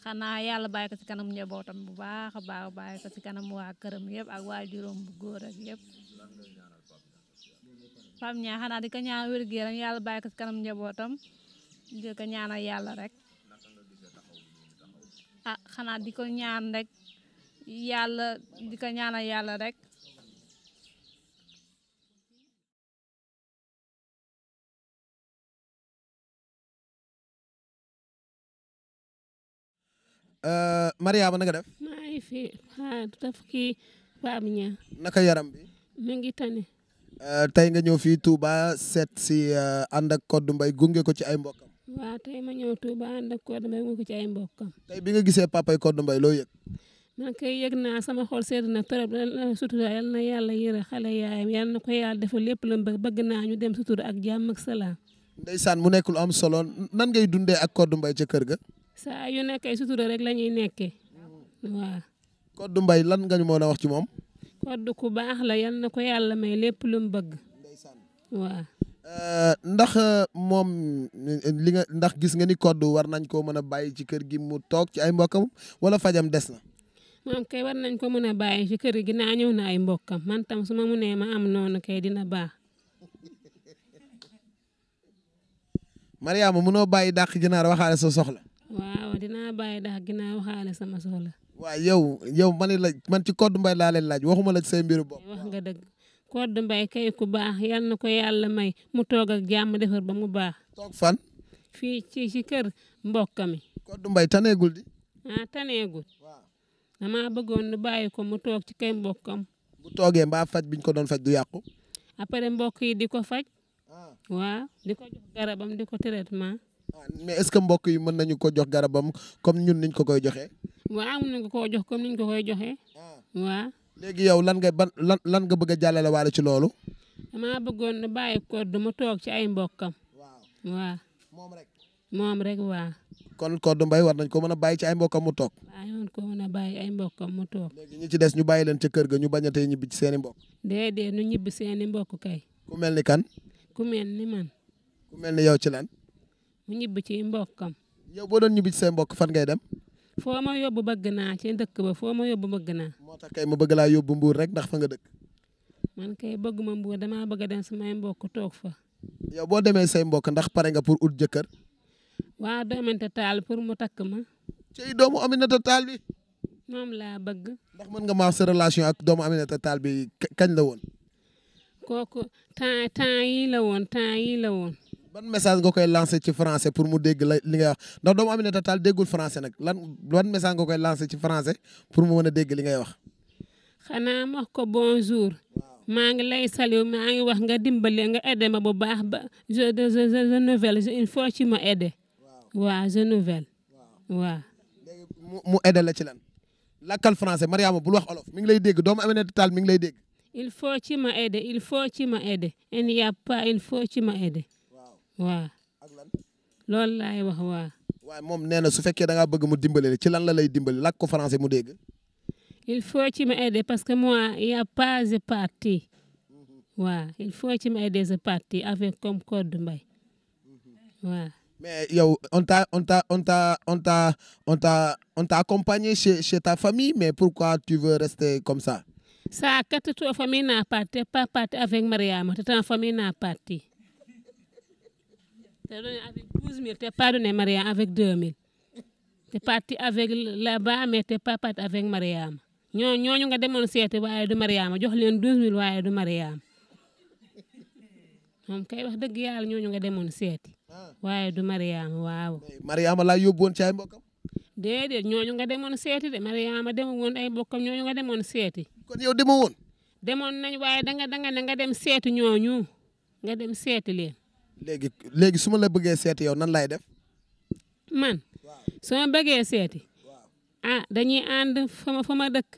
xanaa yàlla bàyyi ko ci kanam njabootam bu baax a baax bàyyi ko ci kanam waa këram yëpp ak waa juróom bu góor ak yëpp Pape Niang xanaa di ko ñaan wér gu yaram yàlla bàyyi ko ci kanam njabootam di ko ñaanal yàlla rek xanaa di ko ñaan rek yàlla di ko ñaanal yàlla rek. Mariama na nga def. maa ngi fi daf kii Pape Niang. naka yaram bi. mi ngi tane. tey nga ñëw fii Touba seet si ànd ak Codou Mbaye gunge ko ci ay mbokkam. waaw tey ma ñëw Touba ànd ak Codou Mbaye gunge ko ci ay mbokkam. tey bi nga gisee papay Codou Mbaye loo yëg. man kay yëg naa sama xol sedd na trop sutura yal na yàlla yëre xale yaayam yal na ko yàlla defal lépp la bëgg naa ñu dem sutura ak jàmm ak salaam. ndeysaan mu nekk lu am solo nan ngay dundee ak Codou Mbaye ca kër ga. saa yu nekkee sutura rek la ñuy nekkee waaw. Codou Mbaye lan nga ñu mën a wax ci moom. Codou ku baax la yal na ko yàlla may lépp lu mu bëgg waaw. ndax moom li nga ndax gis nga ni Codou war nañ koo mën a bàyyi ci kër gi mu toog ci ay mbokkam wala fajam des na. moom kay war nañ ko mën a bàyyi ci kër gi naa ñëw na ay mbokkam man tam su ma mënee ma am noonu kay dina baax. Mariama mënoo bàyyi dàq ginaar waxaale sa soxla. waaw dinaa bàyyi dàq ginaar waxaale sama soxla. waaw yow man ci Codou Mbaye laa leen laaj waxuma la say mbiru bopp. wax nga dëgg Codou Mbaye kay ku baax yal na ko yàlla may mu toog ak jàmm defar ba mu baax. toog fan. fii ci kër mbokka mi. Codou Mbaye taneegul di. taneegul. dama bëggoon nu bàyyi ko mu toog ci kay mbokkam. bu toogee mbaa faj biñ ko doon faj du yàqu. après mbokk yi di ko faj. waaw di ko jox garabam di ko traitement. mais est-ce que mbokk yi mën nañu ko jox garabam comme ñun niñ ko koy joxee. waaw mën nañu ko koo jox comme niñ ko koy joxee. waaw. léegi yow lan nga bëgg a jàllale waale ci loolu. dama bëggoon nu bàyyi Codou mu toog ci ay mbokkam. waaw. moom rek waaw. kon Codou Mbaye war nañ ko mën a bàyyi ci ay mbokkam mu toog. waaw yoon ko mën a bàyyi ay mbokkam mu toog. léegi ñi ci des ñu bàyyi leen ca kër ga ñu bañ a tey ñibbi ci seeni mbokk. déedéet nu ñibbi seeni mbokk kay. ku mel ni kan. ku mel ni man. ku mel ni yow ci lan. mu ñibbi ci mbokkam. yow boo doon ñibbi ci say mbokk fan ngay dem. foo ma yóbbu bëgg naa ci dëkk ba foo ma yóbbu bëgg naa. moo tax kay ma bëgg laa yóbbu Mbuur rek ndax fa nga dëkk. man kay bëgg ma Mbuur damaa bëgg a dem samay mbokk toog fa. yow boo demee say mbokk ndax pare nga pour ut jëkkër. waa doomante taal pour mu takk ma. ci doomu Aminata Taal bi. moom laa bëgg. ndax mën nga ma wax sa relation ak doomu Aminata Taal bi kañ la woon. kooku temps yii la woon. ban message nga koy lancé ci français pour mu dégg li ngay wax ndax doomu Aminata Taal déggul français nag ban message nga koy lancé ci français pour mu mën a dégg li ngay wax. xanaa wax ko bonjour. maa ngi lay saluer maa ngi wax nga dimbali nga aidé ma bu baax ba je nouvelle il faut ci ma aidé. waaw je nouvelle. waaw. léegi mu aidé la ci lan. lakkal français Mariama bul wax olof mi ngi lay dégg doomu Aminata Taal mi ngi lay dégg. il faut ci ma aider il faut ci ma aider il y a pas il faut ci ma aider. waaw. loolu laay wax waaw. waaye moom nee na su fekkee da ngaa bëgg mu dimbali ci lan la lay dimbali làkk ko français mu dégg. il faut ci ma aider parce que moi il y a pas je parti. waaw il faut ci ma aider je parti avec comme Codou Mbaye. waaw. mais yow on t'a accompagné chez ta famille mais pourquoi tu veux rester comme ça. Ça, quand ta famille n'a parti, pas parti avec Mariama, ta famille n'a parti. Tu as donné avec 12 000, tu n'as pas donné Mariama avec 2 000. Tu es parti avec là-bas, mais tu n'es pas parti avec Mariama. Nous avons démontré de Mariama, nous avons 12 000 de Mariama. Donc, nous avons démontré de Mariama. Wow. Mariama l'a yóbbuwoon ci ay mbokkam. déedéet ñooñu nga demoon seeti de Mariama demoon woon ay mbokkam ñooñu nga demoon seeti. kon yow demoo woon. demoon nañ waaye danga ne nga dem seeti ñooñu nga dem seeti leen. léegi su ma la bëggee seeti yow nan lay def. man su ma bëggee seeti. dañuy ànd fa ma dëkk.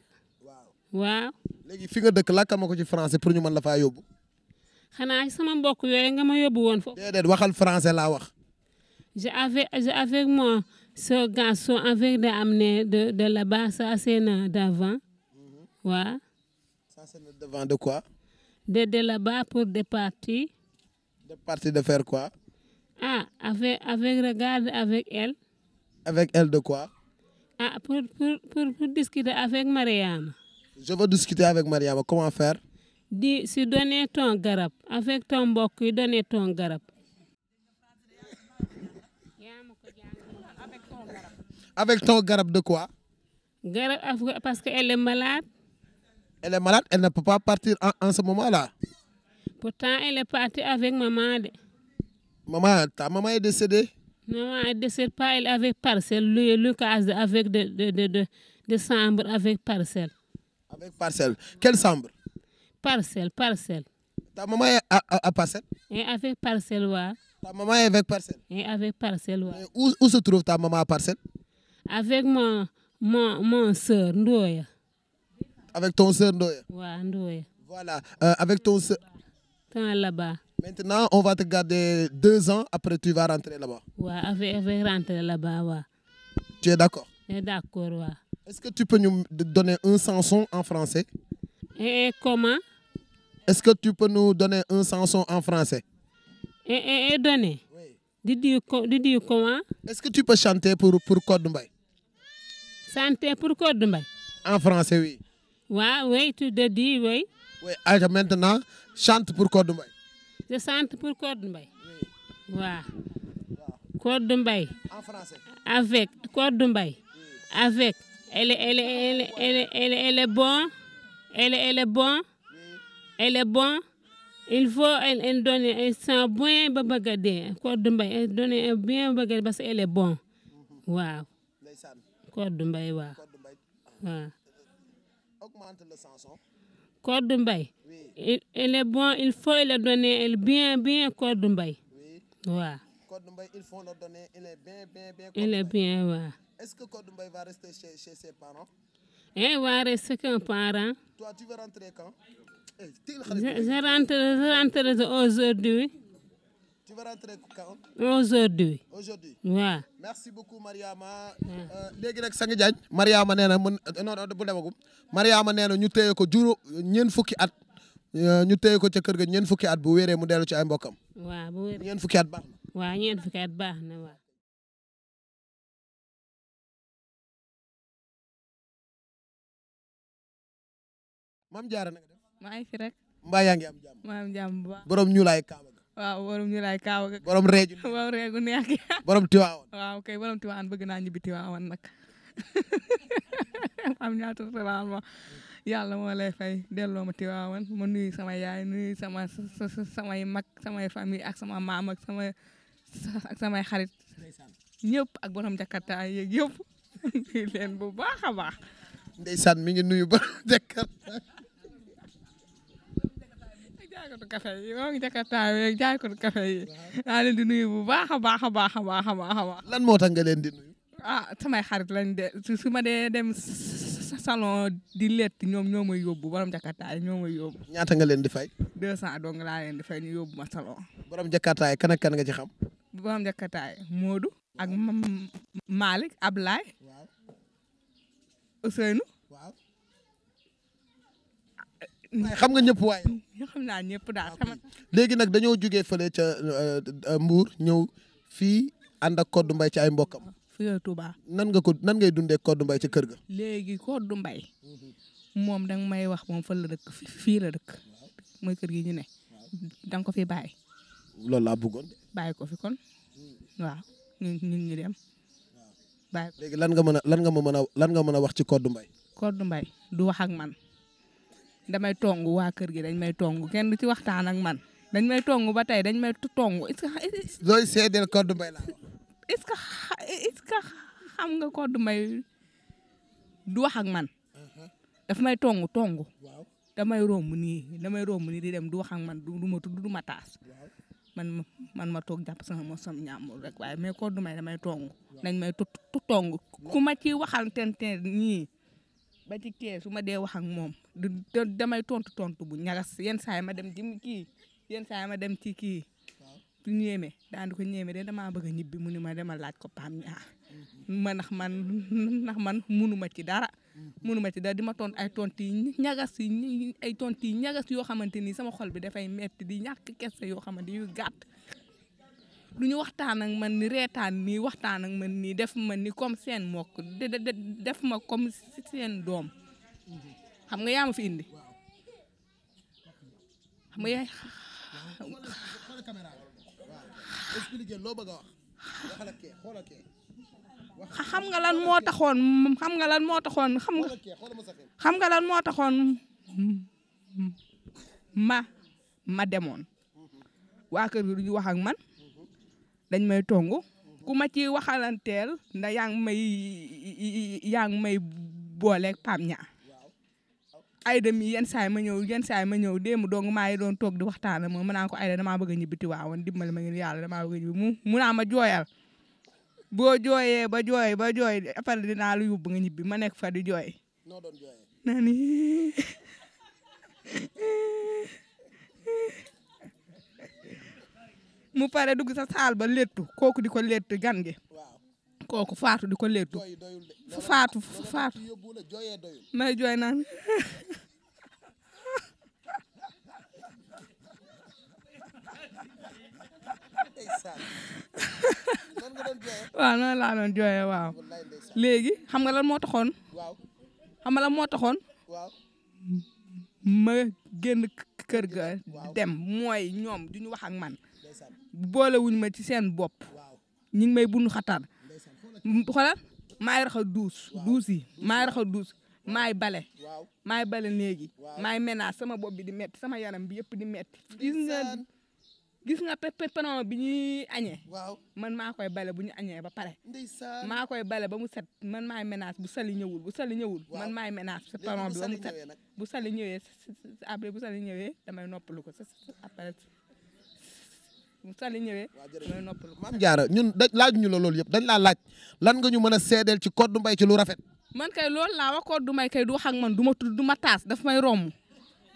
waaw. léegi fi nga dëkk lakkal ma ko ci français pour ñu mën la faa yóbbu. xanaa sama mbokk yooyu nga ma yóbbu woon foofu. déedéet waxal français laa wax. j'ai avec moi ce garçon avec de amener de là-bas ça c'est d'avant. Ouais. Ça c'est devant de quoi? De là-bas pour des parties. Des parties de faire quoi? Avec regarde avec elle. Avec elle de quoi? Pour discuter avec Mariama. Je veux discuter avec Mariama. Comment faire? Si donner ton garab. Avec ton mbokk yi donner ton garab. Avec ton garab de quoi? Garab parce qu'elle est malade. Elle est malade, elle ne peut pas partir en ce moment-là. Pourtant, elle est partie avec maman. Maman, ta maman est décédée? Non, elle ne décède pas, elle est avec parcelle. Lucas avec de chambre avec parcelle. Avec parcelle. Quelle chambre? Parcelle. Ta maman est à parcelle? Et avec parcelle, ouais. Ta maman est avec parcelle? Et avec parcelle, ouais. Où se trouve ta maman à parcelle? Avec mon soeur, Ndoya. Avec ton soeur Ndoya? Ouais, Ndoya. Voilà, avec ton soeur. Là-bas. Maintenant, on va te garder 2 ans, après tu vas rentrer là-bas. Ouais, avec rentrer là-bas, ouais. Tu es d'accord? D'accord, ouais. Est-ce que tu peux nous donner un chanson en français? Et comment? Est-ce que tu peux nous donner un chanson en français? est donné. De dire comment? Est-ce que tu peux chanter pour Codou Mbaye? Chanter pour Codou Mbaye? En français, oui. Oui, tu te dis, oui. Oui, alors maintenant, chante pour Codou Mbaye. Je chante pour Codou Mbaye. Oui. Codou Mbaye. En français. Avec Codou Mbaye. Avec. Elle est bon. Elle est bon. Elle est bon. Il faut elle donner un sang bien bagadé. Codou Mbaye elle donner un bien bagadé parce qu'elle est bon. Waaw. Codou Mbaye waaw. Waaw. Augmente le chanson. Codou Mbaye. Elle est bon, il faut le donner elle bien Codou Mbaye. Waaw. Codou Mbaye, il faut le donner, il est bien. Il est bien, waaw. Est-ce que Codou Mbaye va rester chez ses parents? Il va rester qu'un parent. Toi, tu veux rentrer quand? Je rentre aujourd'hui. Tu vas rentrer quand? Aujourd'hui. Aujourd'hui. Ouais. Merci beaucoup Mariama. Léegi nag Sangi Diagne Mariama nee na non bu demagum Mariama nee na ñu téye ko ñeent fukki at ñu téye ko ca kër ga ñeent fukki at bu wéree mu dellu ci ay mbokkam. Waaw bu wéree ñeent fukki at baax na. Waaw ñeent fukki at baax na waaw. Mame Diarra na nga def. maa ngi fi rek. Mbaa yaa ngi am jàmm. maa ngi am jàmm bu baax. borom ñuulaay kaaba ga. waaw borom ñuulaay kaaba ga. borom reeju. borom reegu neex gi. borom Tiwaawan. waaw kay borom Tiwaawan bëgg naa ñibbi Tiwaawan nag. am ñaata salaam ma yàlla moo lay fay delloo ma Tiwaawan ma nuyu sama yaay nuyu samay mag samay famille ak sama maam ak samay xarit ñëpp ak borom Jakarta yeeg yëpp nuyu leen bu baax a baax. ndeysaan mi ngi nuyu ba Jakarta. jaaykatu café yi moo ngi Jakarta yeeg jaaykatu café yi naa leen di nuyu bu baax a baax a baax a baax a baax. lan moo tax nga leen di nuyu. samay xarit lañ de su ma dee dem salon di lett ñoom ñoo may yóbbu borom Jakarta yi ñoo may yóbbu. ñaata nga leen di fay. 200 dong laa leen di fay ñu yóbbu ma salon. borom Jakarta yi kan ak kan nga ci xam. borom Jakarta yi Modou ak Malick Ablaye. Ousseynou. waaw. xam nga ñëpp waaye. xam naa ñëpp daal. léegi nag dañoo jógee fële ca Mbour ñëw fii ànd ak Codou Mbaye ci ay mbokkam. fii la Touba. nan ngay dundee Codou Mbaye ci kër ga. léegi Codou Mbaye moom danga may wax moom fan la dëkk fii la dëkk mooy kër gi ñu ne danga ko fi bàyyi. loolu laa bëggoon. bàyyi ko fi kon waaw ñu dem. bàyyi ko léegi lan nga mën a wax ci Codou Mbaye. Codou Mbaye du wax ak man damay tongu waa kër gi dañ may tongu kenn du ci waxtaan ak man dañ may tongu ba tey dañ may tongu. looy seedeel Codou Mbaye laa wax. est-ce que xam nga Codou Mbaye du wax ak man daf may tongu damay romb nii di dem du wax ak man du ma tudd du ma taas man ma toog jàpp sama mosam ñaamul rek waaye mais Codou Mbaye damay tongu dañ may tongu ku ma ci waxal tente nii ba ci kee su ma dee wax ak moom damay tontu bu ñagas yenn saa yi ma dem ci kii yenn saa yi ma dem ci kii. ñeeme daan di ko ñeeme de damaa bëgg a ñibbi mu ni ma dama laaj ko Pam ñaar ndax man munuma ci dara di ma tont ay tont yi ñagas yoo xamante ni sama xol bi dafay metti di ñàkk kese yoo xamante yu gàtt du ñu waxtaan ak man ni reetaan nii waxtaan ak man nii def ma ni comme seen mbokk def ma comme seen doom xam nga yaa ma fi indi xam nga yaay expliquer loo bëgg a wax. xam nga lan moo taxoon ma demoon waa kër gi du ñu wax ak man dañ may tongu ku ma ci waxalanteel nda yaa ngi may booleeg Pam ñaa Ayda mi yenn saa yi ma ñëw démb dong maa ngi doon toog di waxtaan ma naa ko Ayda damaa bëgg a ñibbi Tiwaawan dimbali ma ngir yàlla damaa bëgg a ñibbi mu naa ma jooyal boo jooyee ba jooy après dinaa la yóbbu nga ñibbi ma nekk fa di jooy. noo doon jooyee. nani mu pare dugg sa saal ba léttu kooku di ko létt gan gi. kooku faatu di ko léttu faatu may jooy naan waaw noonu laa doon jooyee waaw léegi xam nga lan moo taxoon ma génn kër ga dem mooy ñoom duñu wax ak man boolewuñ ma ci seen bopp ñi ngi may bundu xatar xoolal maay raxa duus yi maay raxa duus maay bale néegi maay menace sama bopp bi di metti sama yaram bi yëpp di metti gis nga penon bi ñuy añee man maa koy bale bu ñu añee ba pare maa koy bale ba mu set man maay menace bu sali ñëwul man maay menace sa penon bi ba mu set bu sali ñëwee damay noppalu ko après bu sali ñëwee damay noppalu ko. Maam Diarra ñun laaj ñu la loolu yëpp dañ laa laaj lan nga ñu mën a seedeel ci Codou Mbaye ci lu rafet. man kay loolu laa wax Codou Mbaye kay du wax ak man du ma tudd du ma taas daf may romb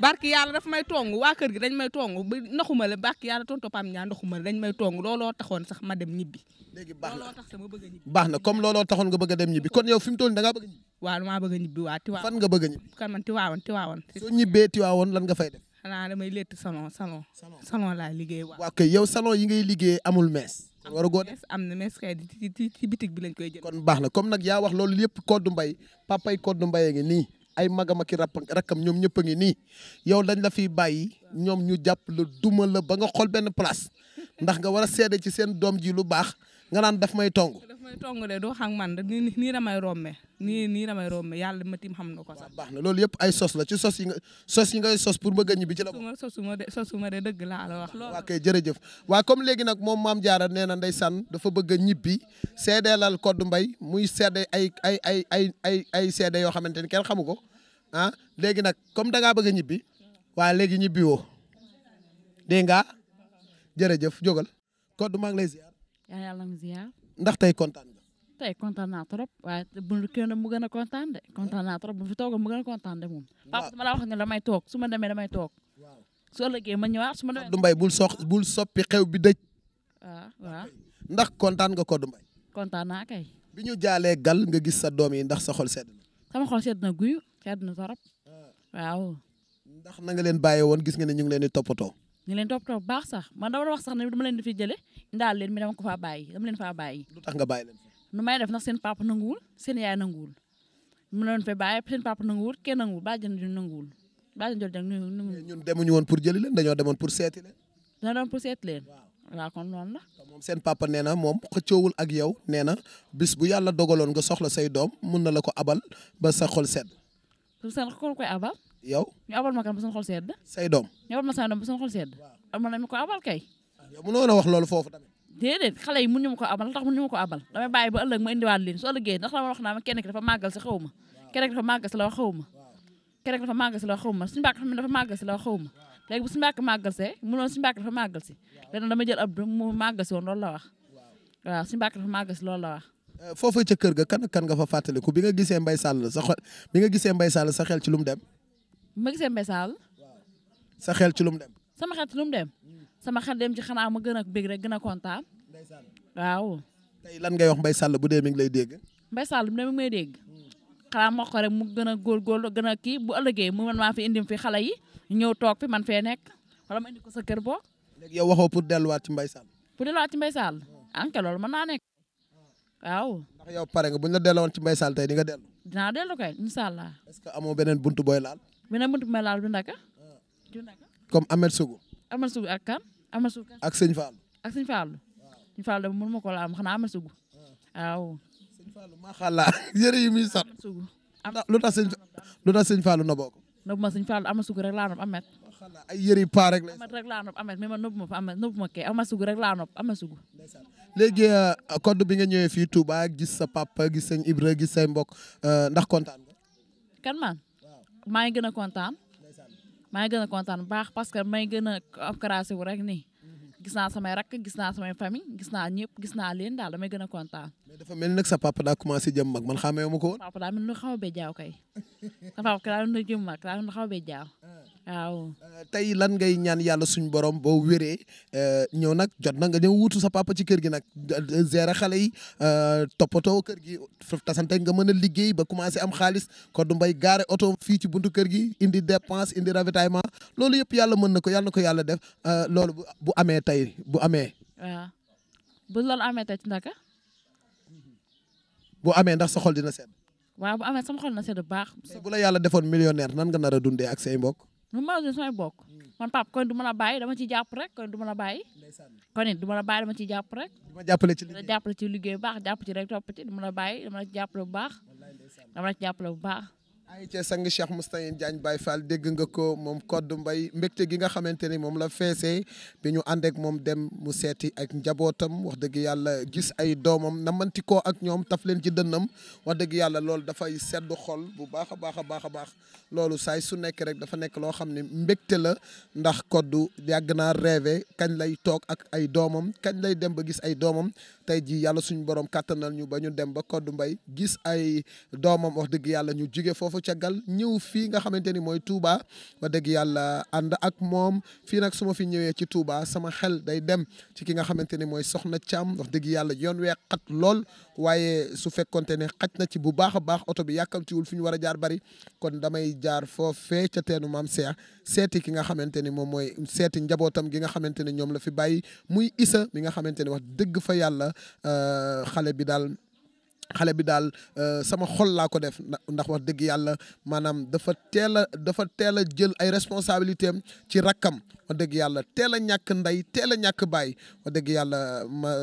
barki yàlla daf may tong waa kër gi dañ may tong ba naxuma la barki yàlla tonto Pam ñaa naxuma la dañ may tong looloo taxoon sax ma dem ñibbi. léegi baax na looloo tax sama bëgg a ñibbi. baax na comme looloo taxoon nga bëgg a dem ñibbi kon yow fi mu toll nii da ngaa bëgg a ñibbi. waaw damaa bëgg a ñibbi waa Tiwaawan. fan nga bëgg a ñibbi. kan man Tiwaawan. soo ñibbee Tiwaawan lan nga fay def. xanaa damay létt salon laay liggéey waaw. waaw kay yow salon yi ngay liggéey amul mees. war a góor am na mees kay ci bitig bi lañ koy jël. kon baax na comme nag yaa wax loolu yëpp Codou Mbaye papay Codou Mbaye ngi nii ay magam ak i rakkam ñoom ñëpp a ngi nii yow dañ la fiy bàyyi ñoom ñu jàpp la duma la ba nga xool benn place ndax nga war a seede ci seen doom ji lu baax nga naan daf may tong. daf may tong de doo xam man nii damay romme nii damay romme yàlla ma tim xam na ko sax. baax na loolu yëpp ay sos la ci sos yi ngay sos pour bëgg a ñibbi ci la. sosuma de dëgg laa la wax. waa kay jërëjëf waa comme léegi nag moom Maam Diarra nee na ndeysaan dafa bëgg a ñibbi seedeelal Codou Mbaye muy seede ay seede yoo xamante ni kenn xamu ko ah léegi nag comme da ngaa bëgg a ñibbi waa léegi ñibbi woo dégg nga jërëjëf jógal Codou maa ngi lay ziar. yàlla na ziar. ndax tey kontaan nga. tey kontaan naa trop waaye bu kenn mu gën a kontaan de kontaan naa trop bu fi toog mu gën a kontaan de moom. papa dama la wax nga damay toog su ma demee damay toog su ëllëgee ma ñëwaat su ma demee. Codou Mbaye bul soppi xew bi dëj. waaw. ndax kontaan nga Codou Mbaye. kontaan naa kay. bi ñu jaalee gal nga gis sa doom yi ndax sa xol sedd na. sama xol sedd na guyu sedd na trop waaw. ndax na nga leen bàyyee woon gis nga ne ñu ngi leen di toppatoo. ñu leen toppatoo bu baax sax man dama wax sax ne dama leen di fi jële ndaal leen mi dama ko faa bàyyi dama leen faa bàyyi. lu tax nga bàyyi leen. nu may def nag seen papa nanguwul seen yaay nanguwul mu leen fa bàyyi seen papa nanguwul kenn nanguwul bàjjen di nanguwul bàjjen jol jang nanguwul. ñun demuñu woon pour jëli leen dañoo demoon pour seeti leen. dañoo demoon pour seeti leen. waaw kon noonu la. moom seen papa nee na moom xëccoowul ak yow nee na bis bu yàlla dogaloon nga soxla say doom mun na la ko abal ba sa xol sedd. su seen xol koy abal. yow ñu abal ma kan ba seen xol sedd. say doom. ñu abal ma say doom ba seen xol sedd. am na ko abal kay. yow mënoo na wax loolu foofu tamit. déedéet xale yi mun ñu ma ko abal la tax mun ñu ma ko abal damay bàyyi ba ëllëg ma indiwaat leen su ëllëgee ndax la ma wax naa ma kenn ki dafa màggal si xaw ma kenn ki dafa màggal si la wax xaw ma kenn ki dafa màggal si la wax xaw ma suñu mbàkk dafa màggal si la wax xaw ma léegi bu suñu mbàkk màggal see munoon suñu mbàkk dafa màggal si léegi dama jël ab mu màggal si woon loolu la wax waaw suñu mbàkk dafa màggal si loolu la wax. foofu ca kër ga kan nga fa fàttaliku bi nga gisee Mbaye Sall sa xel ci lu mu dem. bi ma gisee Mbaye Sall. sa xel ci lu mu dem. sama xel ci lu mu dem. sama xel dem ci xanaa ma gën a bég rek gën a kontaan. waaw. tey lan ngay wax Mbaye Sall bu dee mi ngi lay dégg. Mbaye Sall bu dee mi ngi may dégg. xanaa ma ko rek mu gën a góorgóorlu gën a kii bu ëllëgee mu man maa fi indi fi xale yi ñëw toog fi man fee nekk wala ma indi ko sa kër boo. léegi yow waxoo pour delluwaat ci Mbaye Sall. pour delluwaat ci Mbaye Sall. anke loolu mën naa nekk. waaw. ndax yow pare nga bu ñu la delluwoon ci Mbaye Sall tey di nga dellu. dinaa dellu kay incha allah. est-ce que amoo beneen buntu booy laal. beneen buntu booy laal du ndaka. comme Ahmed Sougou. Ahmed Sougou ak kan Ahmed Sougou. ak sëñ Fall. ak sëñ Fall. sëñ Fall de mënu ma ko laal xanaa Ahmed Sougou. waaw. sëñ Fall macha allah yëre yi muy sax. lu tax sëñ Fall na bokk. nëbb ma sëñ Fall Ahmed Sougou rek laa nopp Ahmed. ay yëre yu paa rek la. Ahmed rek laa nopp Ahmed mais man nëbb ma fa Ahmed nëbb ma kay Ahmed Sougou rek laa nopp Ahmed Sougou. léegi Codou bi nga ñëwee fii Touba gis sa papa gis sëñ Ibra gis say mbokk ndax kontaan nga. kan man maa ngi gën a kontaan. maa ngi gën a kontaan bu baax parce que may gën a encouragé wu rek nii. gis naa samay rakk gis naa samay famille gis naa ñëpp gis naa leen daal damay gën a kontaan. mais dafa mel ni nag sa papa daa commencé jëm mag man xamee ma ko woon. papa daa mel ni xaw a bee jaaw kay. sa papa daa mel ni jëm mag daa mel ni xaw a bee jaaw. waaw. tey lan ngay ñaan yàlla suñu borom boo wéree ñëw nag jot na nga ñëw wuutu sa papa ci kër gi nag gérer xale yi toppatoo kër gi tasante nga mën a liggéey ba commencé am xaalis Codou Mbaye gaare oto fii ci buntu kër gi indi dépense indi ravitaillement loolu yëpp yàlla mën na ko yàlla def loolu bu amee tey bu amee waaw bu loolu amee tey ci ndaka bu amee ndax sa xol dina sedd. waaw bu amee sama xol na sedd bu baax. bu la yàlla defoon millionnaire nan nga nar a dundee ak say mbokk. nu ma dundee samay mbokk man pap kon du ma la bàyyi dama ciy jàpp rek kon du ma la bàyyi. kon it du ma la bàyyi dama ciy jàpp rek. dama jàppale ci liggéey jàppale ci liggéey bu baax jàpp ci rek topp ci du ma la bàyyi dama la ci jàppale bu baax. dama la ci jàppale bu baax. ay ca sang Cheikh Moustahine Diagne Baye Fall dégg nga ko moom Codou Mbaye mbégte gi nga xamante ni moom la feesee bi ñu ànd ak moom dem mu seeti ak njabootam wax dëgg yàlla gis ay doomam namanti ko ak ñoom taf leen ci dënnam wax dëgg yàlla loolu dafay sedd xol bu baax a baax a baax a baax loolu saay su nekk rek dafa nekk loo xam ne mbégte la ndax Codou yàgg naa rêvé kañ lay toog ak ay doomam kañ lay dem ba gis ay doomam tey ji yàlla suñu borom kàttanal ñu ba ñu dem ba Codou Mbaye gis ay doomam wax dëgg yàlla ñu jóge foofu caggal ñëw fii nga xamante ni mooy Touba wax dëgg yàlla ànd ak moom fii nag su ma fi ñëwee ci Touba sama xel day dem ci ki nga xamante ni mooy Soxna Thiam wax dëgg yàlla yoon wee xat lool waaye su fekkonte ne xaj na ci bu baax a baax oto bi yàkkamtiwul fi ñu war a jaar bari kon damay jaar foofee ca teenu maam Cheikh seeti ki nga xamante ni moom mooy seeti njabootam gi nga xamante ni ñoom la fi bàyyi muy Issa mi nga xamante ni wax dëgg fa yàlla xale bi daal sama xol laa ko def ndax wax dëgg yàlla maanaam dafa teel a jël ay responsabilité am ci rakkam wax dëgg yàlla teel a ñàkk ndey teel a ñàkk baay wax dëgg yàlla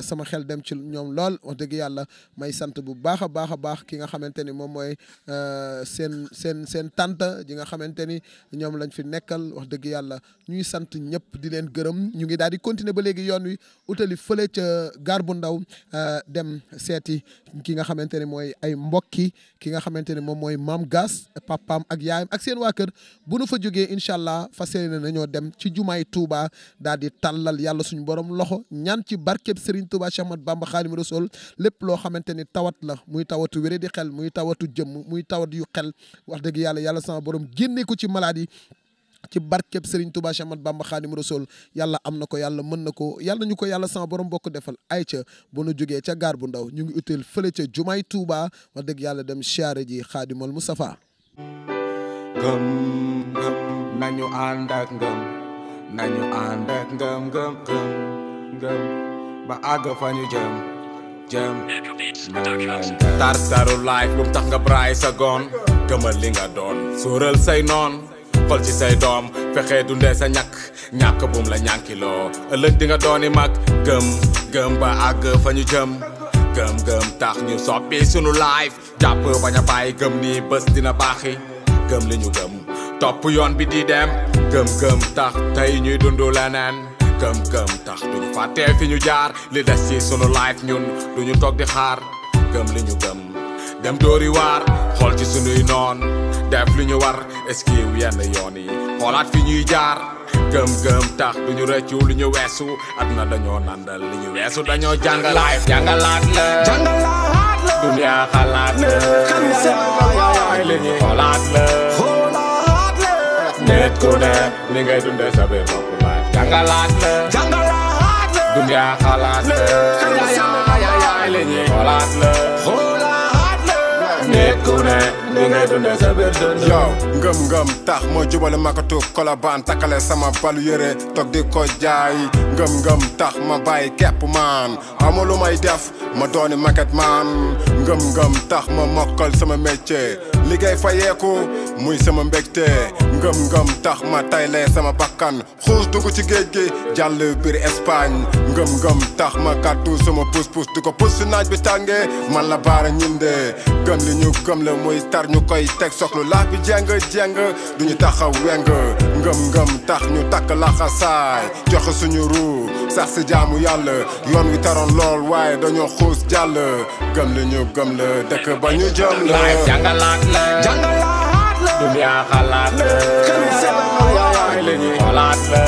sama xel dem ci ñoom lool wax dëgg yàlla may sant bu baax a baax ki nga xamante ni moom mooy seen tante ji nga xamante ni ñoom lañ fi nekkal wax dëgg yàlla ñuy sant ñëpp di leen gërëm ñu ngi daal di continuer ba léegi yoon wi utali fële ca gaar bu ndaw dem seeti ki nga xamante ni mooy ay mbokki ki nga xamante ni moom mooy maam Gas papaam ak yaayam ak seen waa kër bu nu fa jógee incha allah fas yéene nañoo dem ci jumaay Touba daal di tàllal yàlla suñu borom loxo ñaan ci barkeb Serigne Touba Cheikh Ahmadou Bamba Khadim Rassoul lépp loo xamante ni tawat la muy tawatu wéré di xel muy tawatu jëmm muy tawat yu xel wax dëgg yàlla sama borom génne ko ci maladie ci barkeb Serigne Touba Cheikh Ahmadou Bamba Khadim Rassoul yàlla am na ko yàlla mën na ko yàlla ñu ko yàlla sama borom bokk defal ay ca bu nu jógee ca gaar bu ndaw ñu ngi utile fële ca jumaay Touba wax dëgg yàlla dem siyaare ji Khadimal Moustapha gëm nañu ànd ak ngëm nañu ànd ak ngëm ba àgg fa ñu jëm tartaru life bu mu tax nga braay sa goon gëmal li nga doon sóoral say noon xol ci say doom fexe dundee sa ñàkk bum la ñànkiloo ëllëg di nga dooni mag gëm ba àgg fa ñu jëm tax ñu soppi sunu life jàpp bañ a bàyyi gëm ni bés dina baaxi gëm li ñu gëm topp yoon bi di dem gëm tax tey ñuy dundu leneen gëm tax duñu fàttee fi ñu jaar li des ci sunu life ñun duñu toog di xaar gëm li ñu gëm dem dóori waar xool ci sunuy noon def li ñu war esquive yenn yoon yi xoolaat fi ñuy jaar gëm tax duñu rëccu li ñu weesu aduna dañoo nandal li ñu weesu dañoo jàngalaat la dunya xalaat la li ñu xoolaat la nit ku ne ni ngay dundee sa biir bopp laay jàngalaat la dunya xalaat la li ñu xoolaat la nit ku ne ni ngay dundee sa biir dund yow ngëm tax moo jubale makatu kolobaan takkale sama balu yére toog di ko jaay ngëm tax ma bàyyi kepp maan ama lu may def ma dooni maquette man ngëm tax ma mokkal sama métier liggéey fayeeku muy sama mbégte ngëm tax ma taylee sama bakkan xuus dugg ci géej gi jàll biir Espagne ngëm tax ma kàttu sama pus di ko pus si naaj bi tàngee man la baara ñinde gëm li ñu gëm la muy tar ñu koy teg soxlu laax bi jeng duñu taxaw weng ngëm tax ñu takk laxasaay joxe suñu ruu sax si jaamu yàlla yoon wi taroon lool waaye dañoo xuus jàll gëm li ñu gëm la dëkk ba ñu jëm la jàngalaat la dunya xalaat la li ñu xoolaat la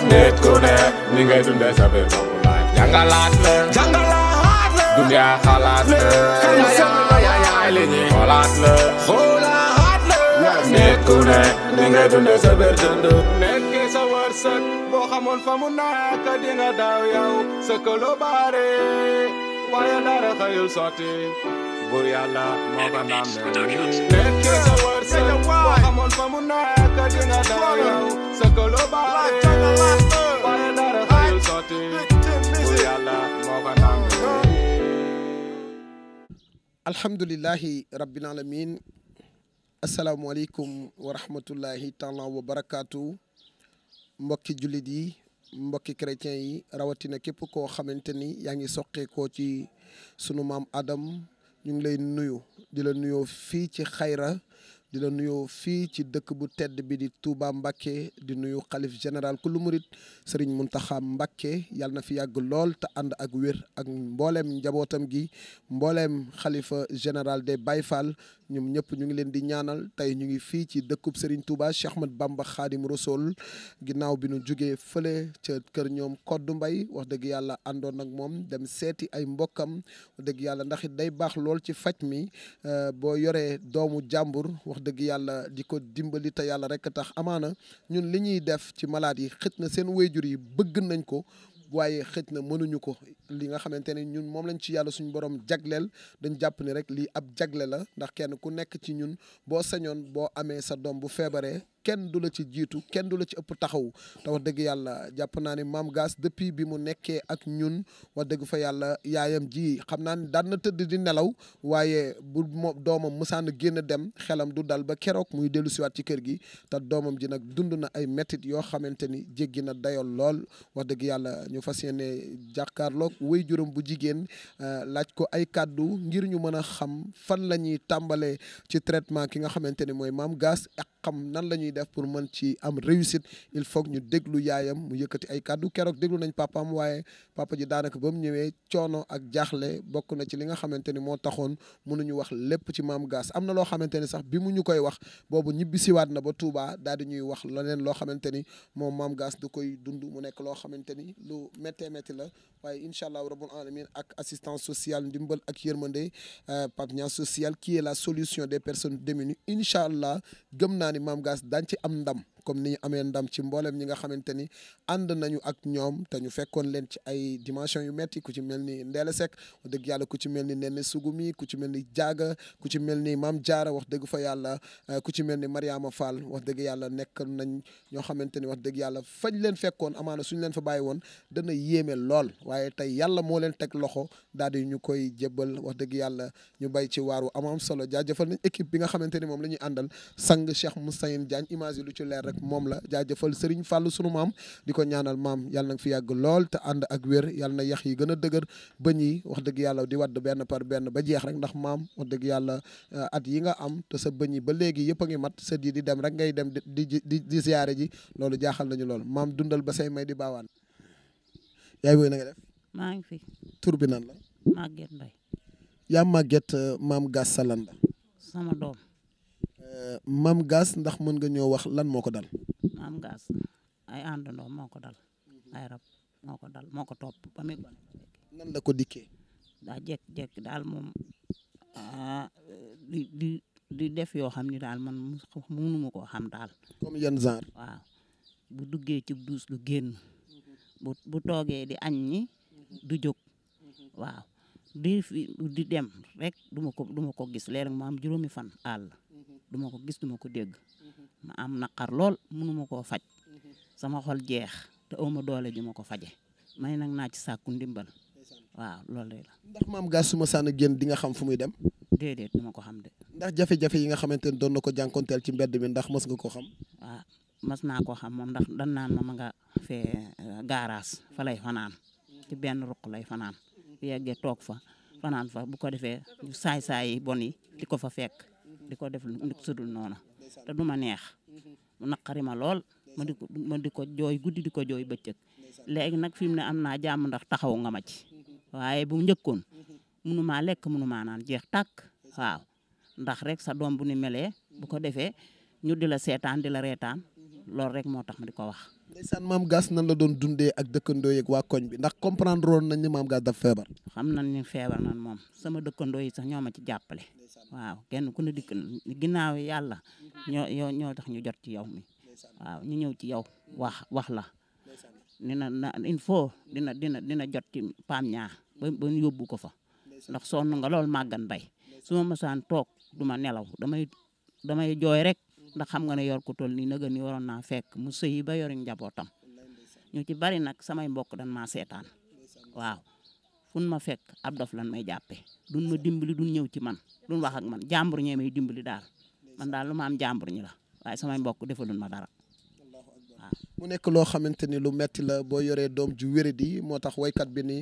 nit ku ne ni ngay dundee sa biir bopp laay jàngalaat la dunya xalaat la li ñu xoolaat la nit ku ne ni ngay dundee sa biir dund nekk sa wërsëg boo xamoon fa mu nekk di nga daw yow sa këlo baare waaye dara xëyul sotti bur yàlla moo ko naam nekk sa wërsëg boo xamoon fa mu nekk di nga daw yow sa këlo baare waaye dara xëyul sotti sotti bu yàlla moo ko nangu. alhamdulillahi rabbil alamin asalaamualeykum wa rahmatullahi taala wa barakaatu mbokki jullit yi mbokki chrétien yi rawatina képp koo xamante ni yaa ngi soqeekoo ci sunu maam Adam ñu ngi lay nuyu di la nuyoo fii ci xayra di la nuyoo fii ci dëkk bu tedd bi di Touba Mbacké di nuyu xalif général ku lu murit Serigne Mountakha Mbacké yàlla na fi yàgg lool te ànd ak wér ak mbooleem njabootam gi mbooleem xalifa général des Baye Fall ñoom ñëpp ñu ngi leen di ñaanal tey ñu ngi fii ci dëkkub Serigne Touba Cheikh Ahmad Bamba Khadim Rassoul ginnaaw bi nu jugee fële ca kër ñoom Koddu Mbay wax dëgg yàlla àndoon ak moom dem seeti ay mbokkam wax dëgg yàlla ndax it day baax lool ci faj mi boo yoree doomu jàmbur wax dëgg yàlla di ko dimbali te yàlla rek tax amaana ñun li ñuy def ci malade yi xëj na seen wéyjur yi bëgg nañ ko waaye xëj na mënuñu ko li nga xamante ne ñun moom lañ ci yàlla suñu borom jagleel dañ jàpp ni rek lii ab jagle la ndax kenn ku nekk ci ñun boo sañoon boo amee sa doom bu feebaree kenn du la ci jiitu kenn du la ci ëpp taxaw te wax dëgg yàlla jàpp naa ni Maam Gass depuis bi mu nekkee ak ñun wax dëgg fa yàlla yaayam ji xam naa ni daan na tëdd di nelaw waaye bu doomam mësaan génn dem xelam du dal ba keroog muy dellu siwaat ci kër gi te doomam ji nag dund na ay métit yoo xamante ni jéggi na dayol lool wax dëgg yàlla ñu fas yéene jàkkaarloog wéy juróom bu jigéen laaj ko ay kàddu ngir ñu mën a xam fan la ñuy tàmbalee ci traitement ki nga xamante ni mooy Maam Gass ak xam nan la ñuy def pour mën ci am réussite il faut ñu déglu yaayam mu yëkkati ay kàddu keroog déglu nañ papaam waaye papa ji daanaka ba mu ñëwee coono ak jaaxle bokk na ci li nga xamante ni moo taxoon mënuñu wax lépp ci Maam Gass am na loo xamante ni sax bi mu ñu koy wax boobu ñibbisiwaat na ba Touba daal di ñuy wax leneen loo xamante ni moom Maam Gass du koy dund mu nekk loo xamante ni lu méttee métti la waaye incha allah rabbul alamin ak assistance sociale ndimbal ak yërmande partenariat social qui est la solution des personnes démunies incha allah gëm naa ni Maam Gass daañ ci am ndam comme ni ñu amee ndam ci mboolem ñi nga xamante ni ànd nañu ak ñoom te ñu fekkoon leen ci ay dimension yu metti ku ci mel ni Ndeela Seck wax dëgg yàlla ku ci mel ni Nene Sugumi ku ci mel ni Jaaga ku ci mel ni Maam Jaara wax dëgg fa yàlla ku ci mel ni Mariama Fall wax dëgg yàlla nekk nañ ñoo xamante ni wax dëgg yàlla fañ leen fekkoon amaana suñu leen fa bàyyi woon dana yéeme lool waaye tey yàlla moo leen teg loxo daal di ñu koy jébbal wax dëgg yàlla ñu bay ci waaru am solo jaajëfal nañ équipe bi nga xamante ni moom la ñuy àndal sang Cheikh Moussaïn Diagne image yi lu ci leer moom la jaajëfal Serigne Fallou sunu maam di ko ñaanal maam yàlla na fi yàgg lool te ànd ak wér yàlla na yax yi gën a dëgër bëñ yi wax dëgg yàlla di wadd benn par benn ba jeex rek ndax maam wax dëgg yàlla at yi nga am te sa bëñ yi ba léegi yëpp a ngi mat sa di dem rek ngay dem di ziyaare ji loolu jaaxal nañu lool maam dundal ba say may di baawaan yaay booy na nga def maa ngi fi tur bi nan la Maguette Mbaye yaa Maguette Maam Gass sa lan la sama doom Maam Gass ndax mën nga ñoo wax lan moo ko dal Maam Gass ay àndandoo moo ko dal ay rab moo ko dal moo ko topp ba muy gone nan la ko dikkee daa jekk-jekk daal moom di def yoo xam ni daal man mënuma koo xam daal comme yan genre waaw bu duggee ci duus du génn bu toogee di añ ñi du jóg waaw di dem rek duma ko gis léeg-léeg mu am juróomi fan àll duma ko gis duma ko dégg ma am naqar lool mënuma koo faj sama xol jeex te awma doole ji ma ko faje may nag naa ci sàkku ndimbal waaw loolu la ndax Maam Gass su ma sànn génn di nga xam fu muy dem déedéet duma ko xam de ndax jafe-jafe yi nga xamante ne doon na ko jànkonteel ci mbedd mi ndax mës nga ko xam waaw mas naa ko xam moom ndax dan naan ma nga fee gaaraas fa lay fanaan ci benn ruq lay fanaan bu yeggee toog fa fanaan fa bu ko defee ñu saay-saay yi bon yi di ko fa fekk di ko def lu sudul noonu te du ma neex mu naqari ma lool ma di ko jooy guddi di ko jooy bëccëg léegi nag fi mu ne am naa jàmm ndax taxaw nga ma ci waaye bu njëkkoon mënumaa lekk mënumaa naan jeex tàkk waaw ndax rek sa doom bu ni melee bu ko defee ñu di la seetaan di la reetaan loolu rek moo tax ma di ko wax. ndeysaan Maam Gass nan la doon dundee ak dëkkandoo yeeg waa koñ bi ndax comprendre woon nañ ni Maam Gass daf feebar. xam nañ ni feebar nan moom sama dëkkandoo yi sax ñoo ma ci jàppale waaw kenn ku ne dikk ginnaaw yàlla ñoo tax ñu jot ci yow mi waaw ñu ñëw ci yow wax la na il faut dina jot ci Pam ñaar ba ñu yóbbu ko fa ndax sonn nga lool màggan bay su ma mësaan toog du ma nelaw damay jooy rek ndax xam nga ne yor ku toll nii nag ni waroon naa fekk mu sëyi ba yori njabootam ñu ci bari nag samay mbokk dan maa seetaan waaw fun ma fekk ab dof lan may jàppe duñ ma dimbali duñ ñëw ci man duñ wax ak man jàmbur ñee may dimbali daal man daal lu ma am jàmbur ñi la waaye samay mbokk defalun ma dara. mu nekk loo xamante ni lu metti la boo yoree doom ju wéradi moo tax waykat bi ni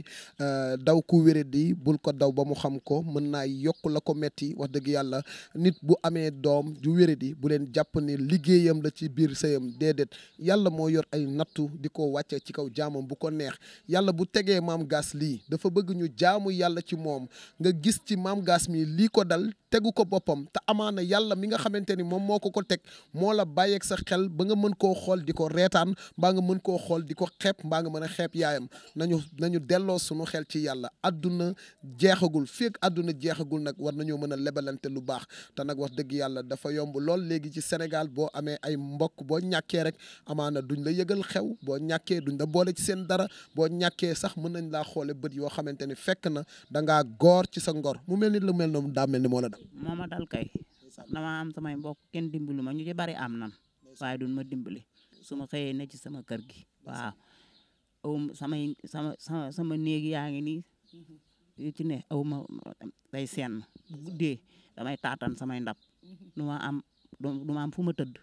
daw ku wéradi bul ko daw ba mu xam ko mën naa yokk la ko metti wax dëgg yàlla nit bu amee doom ju wéradi bu leen jàpp ni liggéeyam la ci biir sëyam déedéet yàlla moo yor ay nattu di ko wàcce ci kaw jaamam bu ko neex yàlla bu tegee maam gaas lii dafa bëgg ñu jaamu yàlla ci moom nga gis ci maam gaas mi lii ko dal tegu ko boppam te amaana yàlla mi nga xamante ni moom moo ko teg moo la bàyyeeg sa xel ba nga mën koo xool di ko reetaan mbaa nga mën koo xool di ko xeeb mbaa nga mën a xeeb yaayam nañu delloo sunu xel ci yàlla adduna jeexagul fekk adduna jeexagul nag war nañoo mën a lebalante lu baax te nag wax dëgg yàlla dafa yomb lool léegi ci Sénégal boo amee ay mbokk boo ñàkkee rek amaana duñ la yëgal xew boo ñàkkee duñ la boole ci seen dara boo ñàkkee sax mën nañ laa xoole bët yoo xamante ni fekk na dangaa góor ci sa ngor mu mel ni lu mel noonu daa mel ni moo la dal moo ma dal kay dama am samay mbokk kenn dimbali ma ñu ci bari am nan waaye duñ ma dimbali su ma xëyee ne ci sama kër gi waaw aw sama néeg yaa ngi nii yu ci ne aw ma day seen bu guddee damay taatan samay ndab du ma am fu ma tëdd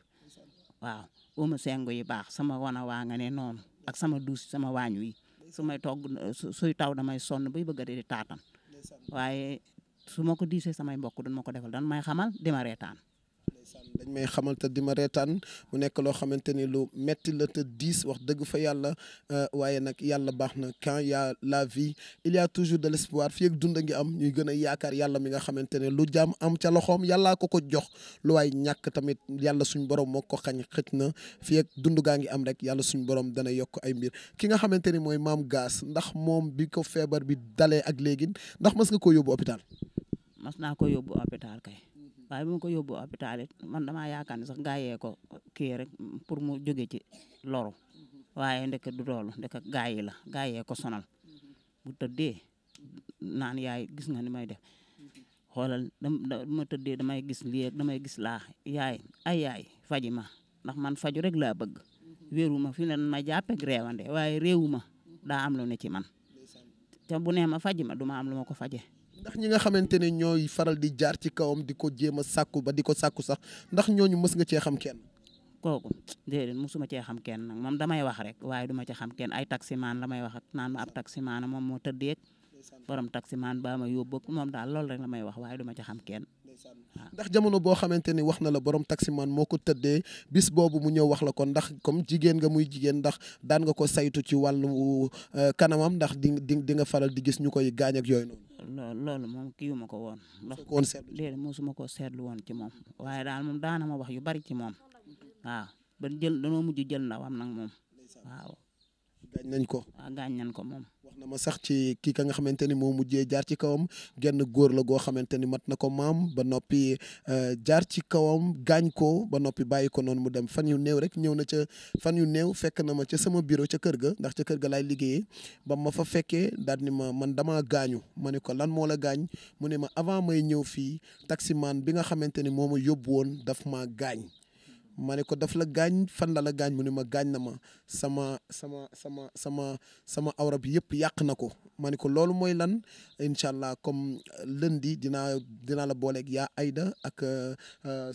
waaw aw ma sengu yi baax sama wana waa nga ne noonu ak sama duus sama waañ wi su may togg suy taw damay sonn bay bëgg a di taatan waaye su ma ko diisee samay mbokk duñ ma ko defal dan may xamal di ma reetaan dañ may xamal te di ma reetaan mu nekk loo xamante ni lu metti la te diis wax dëgg fa yàlla waaye nag yàlla baax na quand y a la vie il y a toujours de l'espoir fii ak dund ngi am ñuy gën a yaakaar yàlla mi nga xamante ne lu jaam am ca loxoom yàllaa ko jox lu waay ñàkk tamit yàlla suñ borom moo ko xañ xëj na fii ak dund gaa ngi am rek yàlla suñ borom dana yokk ay mbir ki nga xamante ni mooy maam gaas ndax moom bi ko feebar bi dalee ak léegi ndax mas nga koo yóbbu hôpital mas naa ko yóbbu hôpital kay waaye bi ma ko yóbbu hôpital it man damaa yaakaar ne sax gaayee ko kii rek pour mu jóge ci loru waaye ndeke du loolu ndeke gaay yi la gaayee ko sonal bu tëddee naan yaay gis nga ni may def xoolal ma tëddee damay gis lii damay gis laa yaay faji ma ndax man faju rek laa bëgg wéeru ma fi ne ma jàppeeg réewande waaye réewu ma daa am lu ne ci man te bu nee ma faji ma du ma am lu ma ko faje ndax ñi nga xamante ne ñooy faral di jaar ci kawam di ko jéem a sàkku ba di ko sàkku sax ndax ñooñu mës nga cee xam kenn kooku déedéet musuma cee xam kenn nag moom damay wax rek waaye duma ci xam kenn ay taximaan la may wax ak naan ma ab taximaan moom moo tëddeeg borom taximaan ba ma yóbbu moom daal loolu rek la may wax waaye duma ci xam kenn ndax jamono boo xamante ni wax na la borom taximaan moo ko tëddee bis boobu mu ñëw wax la ko ndax comme jigéen nga muy jigéen ndax daan nga ko saytu ci wàllu kanamam ndax di nga faral di gis ñu koy gaañ ak yooyu noonu loolu moom kii wu ma ko woon ndax déedéet mosuma ko seetlu woon ci moom waaye daal moom daana ma wax yu bari ci moom waaw ba danoo mujj jël ndawam nag moom waaw gaañ nañ ko waaw gaañ nañ ko moom wax na ma sax ci kii ka nga xamante ni moo mujjee jaar ci kawam genn góor la goo xamante ni mat na ko maam ba noppi jaar ci kawam gaañ ko ba noppi bàyyi ko noonu mu dem fan yu néew rek ñëw na ca fan yu néew fekk na ma ca sama bureau ca kër ga ndax ca kër ga laay liggéeyee ba ma fa fekkee daal ni ma man damaa gaañu ma ne ko lan moo la gaañ mu ne ma avant may ñëw fii taximaan bi nga xamante ni moo ma yóbbu woon daf maa gaañ ma ne ko daf la gaañ fan la gaañ mu ne ma gaañ na ma sama awra bi yëpp yàq na ko ma ne ko loolu mooy lan incha allah comme lundi dinaa la booleeg yaa Aïda ak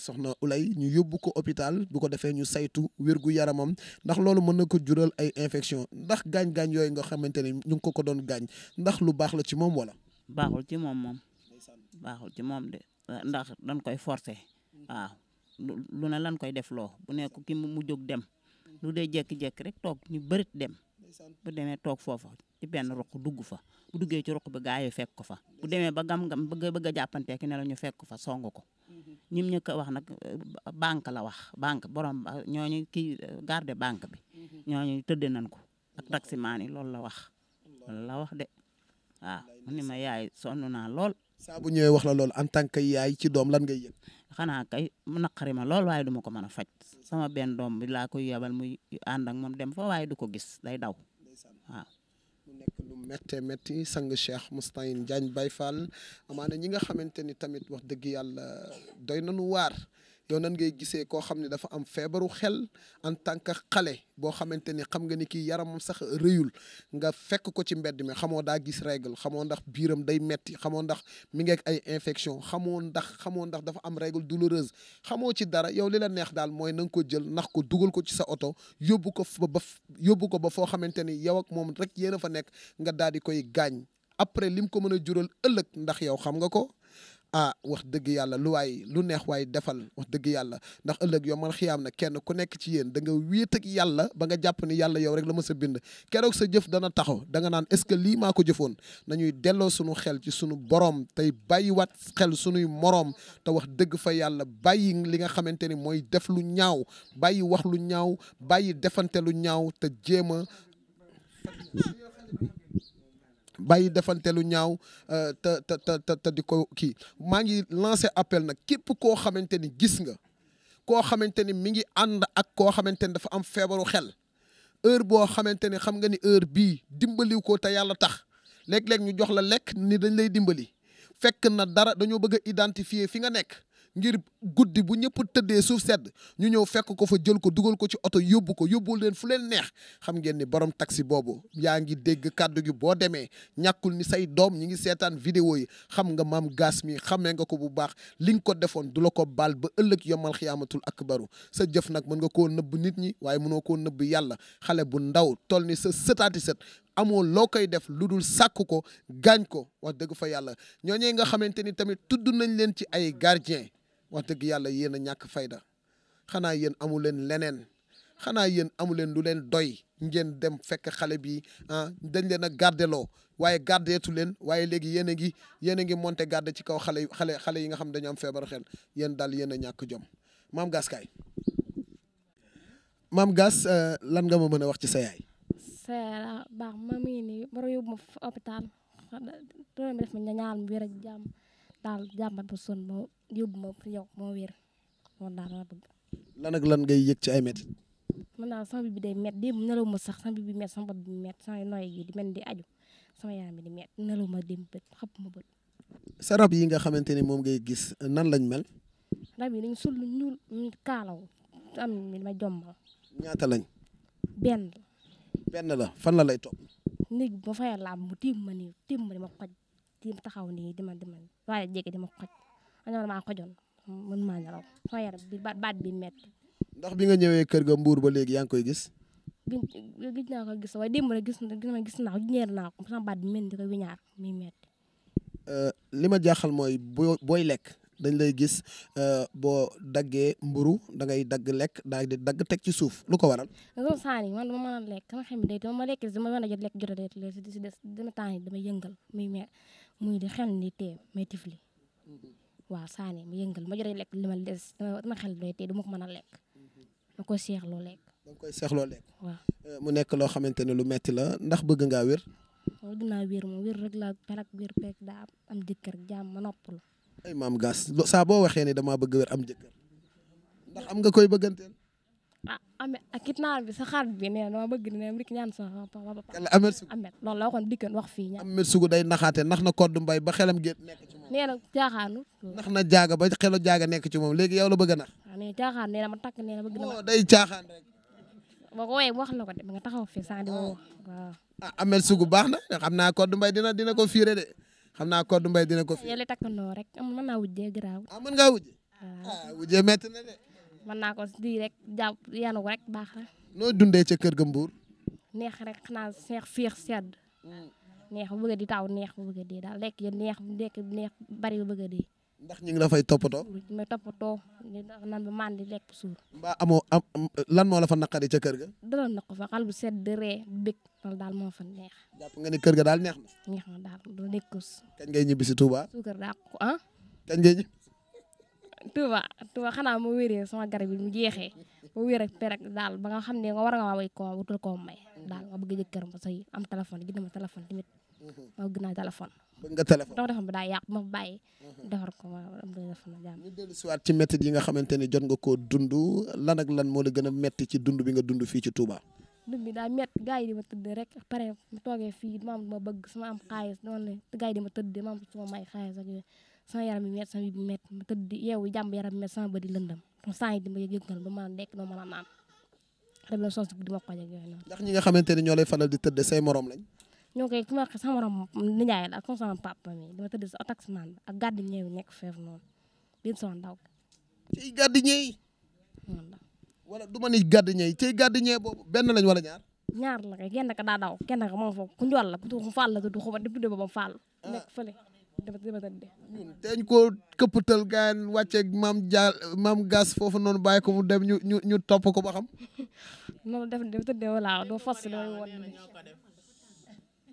soxna Ulay ñu yóbbu ko hôpital bu ko defee ñu saytu wérgu yaramam ndax loolu mën na ko jural ay infection ndax gaañ-gaañ yooyu nga xamante ne ñu ngi ko doon gaañ ndax lu baax la ci moom wala. baaxul ci moom baaxul ci moom de ndax dañ koy forcer waaw. lu ne lan koy def loo bu nekk ki mu jóg dem lu dee jekki-jekki rek toog ñu bërit dem bu demee toog foofa ci benn ruq dugg fa bu duggee ci ruq bi gaa yi fekk ko fa bu demee ba gam-gam bëgg a jàppantee ki ne la ñu fekk ko fa song ko ñim ñëkk a wax nag banque la wax banque borom ñooñu kii garde banque bi ñooñu tëdde nañ ko ak taximaan yi loolu la wax de waaw mu ni ma yaay sonn naa lool saa bu ñëwee wax la loolu en tant que yaay ci doom lan ngay yëg xanaa kay mu naqari ma lool waaye duma ko mën a faj sama benn doom bi laa koy yabal muy ànd ak moom dem fa waaye du ko gis day daw waaw. mu nekk lu métti sang Cheikh Moustahine Diagne Baye Fall amaana ñi nga xamante ni tamit wax dëgg yàlla doy nañu waar yow nan ngay gisee koo xam ne dafa am feebaru xel en tant que xale boo xamante ni xam nga ni kii yaramam sax rëyul nga fekk ko ci mbedd mi xamoo daa gis règle xamoo ndax biiram day metti xamoo ndax mi ngi ak ay infection xamoo ndax dafa am règle douloureuse xamoo ci dara yow li la neex daal mooy na nga ko jël nax ko dugal ko ci sa oto yóbbu ko ba foo xamante ni yow ak moom rek yéen a fa nekk nga daal di koy gaañ après lim ko mën a jural ëllëg ndax yow xam nga ko wax dëgg yàlla lu neex waay defal wax dëgg yàlla ndax ëllëg yow man xiyaam na kenn ku nekk ci yéen da nga wéet ak yàlla ba nga jàpp ni yàlla yow rek la ma sa bind keroog sa jëf dana taxaw da nga naan est-ce que lii maa ko jëfoon nañuy delloo suñu xel ci suñu borom tey bàyyiwaat xel suñuy moroom te wax dëgg fa yàlla bàyyi li nga xamante ni mooy def lu ñaaw bàyyi wax lu ñaaw bàyyi defante lu ñaaw te jéem a bàyyi defante lu ñaaw te di ko kii maa ngi lancé appel nag képp koo xamante ni gis nga koo xamante ni mi ngi ànd ak koo xamante ni dafa am feebaru xel heure boo xamante ni xam nga ni heure bii dimbaliw ko te yàlla tax léeg-léeg ñu jox la lekk ni dañ lay dimbali fekk na dara dañoo bëgg a identifier fi nga nekk ngir guddi bu ñëpp tëddee suuf sedd ñu ñëw fekk ko fa jël ko dugal ko ci oto yóbbu leen fu leen neex xam ngeen ni borom taxi boobu yaa ngi dégg kàddu gi boo demee ñàkkul ni say doom ñi ngi seetaan vidéo yi xam nga maam gaas mi xamee nga ko bu baax li nga ko defoon du la ko baal ba ëllëg yomal xiyaamatul akbaru sa jëf nag mën nga koo nëbb nit ñi waaye mënoo koo nëbb yàlla xale bu ndaw toll ni sa sëtaati sët amoo loo koy def lu dul sàkk ko gaañ ko wax dëgg fa yàlla ñooñee nga xamante ni tamit tudd nañ leen ci ay gardien wax dëgg yàlla yéen a ñàkk fayda xanaa yéen amu leen leneen xanaa yéen amu leen lu leen doy ngeen dem fekk xale bi dañ leen a gardeloo waaye gardeetu leen waaye léegi yéen a ngi monté garde ci kaw xale yi nga xam dañu am feebaru xel yéen daal yéen a ñàkk jom maam Gass kaay maam Gass lan nga ma mën a wax ci sa yaay. sa yaay baax ma mii nii war a yóbbu ma hôpital doon def ma ñaanal mu wér ak jàmm daal jàmbat ba sonn moo yóbbu ma yow moo wér moom daal la bëgg. lan ak lan ngay yëg ci ay métti. man daal sama bi day métti démb nelaw ma sax sama bi métti sama bët bi métti sama noy gi di mel di aju sama yaram bi di métti nelaw ma démb bët xëpp ma bët. sa rab yi nga xamante ni moom ngay gis nan lañ mel. rab yi dañ sul lu ñuul kaalaw am ni ma jombal. ñaata lañ. benn la fan la lay topp. néeg ba fay laam mu tiim ma nii tiim ma di ma xoj tiim taxaw nii di ma waaye jéggi di ma xoj añoo maa xojoon mën maa nelaw sama yaram bi baat bi metti ndax bi nga ñëwee kër ga Mbuur ba léegi yaa ngi koy gis. gis naa ko gis waaye démb rek gis naa ko ñeer naa ko sama baat bi mel ni ko wiñaar muy metti li ma jaaxal mooy booy lekk dañ lay gis boo daggee mburu da ngay dagg lekk daal di dagg teg ci suuf lu ko waral. loolu saa yi man dama mën a lekk sama xam ne dama lekk dama mën a jot lekk jotee si des dama temps yi dama yëngal muy di xel ni tee may tifli waaw saa ni ma yëngal ma jotee lekk li ma des dama xel doy tee du ma ko mën a lekk ma koy seexloo lekk. da nga koy seexloo lekk. waaw mu nekk loo xamante ne lu metti la ndax bëgg ngaa wér. bëgg naa wér moom wér rek laa perak wér peek daa am jëkkër jàmm ma noppalu. ay maam Gass saa boo waxee ni damaa bëgg wér am jëkkër ndax am nga koy bëgganteel. ak it naar bi sa xaar bi nee na dama bëgg ne rek ñaan sama papa. Amet Sugu loolu la waxoon dikkoon wax fii ñaan. Amet Sugu day naxaate nax na Codou Mbaye ba xelam géet nekk ci moom. nee na jaaxaanu. nax na jaaga ba xelu jaaga nekk ci moom léegi yow la bëgg a nax. waaw nee na jaaxaan nee na ma takk nee na bëgg na ma. day caaxaan rek. boo ko wooyee wax la ko de ba nga taxaw fii saa di woo waaw. Amet Sugu baax na xam naa Codou Mbaye dina ko fiire de. xam naa Codou Mbaye dina ko fi. yéen a takkandoo rek mën naa wujjee garaaw. mën ngaa wujjee. wujjee métti na de. mën naa ko di rek jàpp yanu ko rek baax na. noo dundee ca kër ga Mbuur. neex rek xanaa seex fiix sedd. neex bu bëgg di taw neex bu bëgg a dee daal lekk ya neex bari bu bëgg a dee. ndax ñu ngi la fay toppatoo. may toppatoo nan ba mandi lekk suur. mbaa lan moo la fa naqari ca kër ga. daloon na ko fa xal bu sedd ree bëgg loolu daal moo fa neex. jàpp nga ni kër ga daal neex na. neex na daal du nekkus. kañ ngay ñibbi si Touba. suukar daa ko kañ ngay ñibbi. Touba xanaa ma wéree sama garab yi mu jeexee ma wér ak perek daal ba nga xam ne nga war nga way ko wutal koo may daal ma bëgg jëkkër ma say am téléphone jënd ma téléphone tamit ma bëgg naa téléphone. bëgg nga téléphone donc téléphone bi daa yàqu ma bàyyi defar ko ma am téléphone jàmm. ñu dellu si waat ci métti yi nga xamante ni jot nga koo dund lan ak lan moo la gën a métti ci dund bi nga dund fii ci Touba. dund bi daa métti gars yi di ma tëdd rek pare mu toogee fii ma bëgg sama am xaalis noonu la gars yi di ma tëdd ma am suma may xaalis ak yooyu sama yaram bi métti sama bi métti ma tëdd yeewu jàmb yaram bi métti sama bët di lëndëm saa yi di ma yëngal ba ma lekk doo mën a naan dem na sos di ma xoj ak yooyu noonu. ndax ñi nga xamante ni ñoo lay faral di tëdd say morom lañ. ñoo koy ku ma wax sama morom nijaay la ak sama papa mi dama tëdd sa taximan ak gàddi ñëw nekk feefu noonu biir sama ndaw. ciy gàddi ñëy. wala du ma ni gàddi ñëy ciy gàddi ñëy boobu benn lañ wala ñaar. ñaar la kay kenn ka daa daw kenn ka moo foofu ku njool la ku tudd Fall la tudd xuba di tudd ba Fall. nekk fële dama tëdd. teñ ko këppatal gaan wàcceeg maam gas foofu noonu bàyyi ko mu dem ñu topp ko ba xam. noonu def tëddee wala doo fos damay woon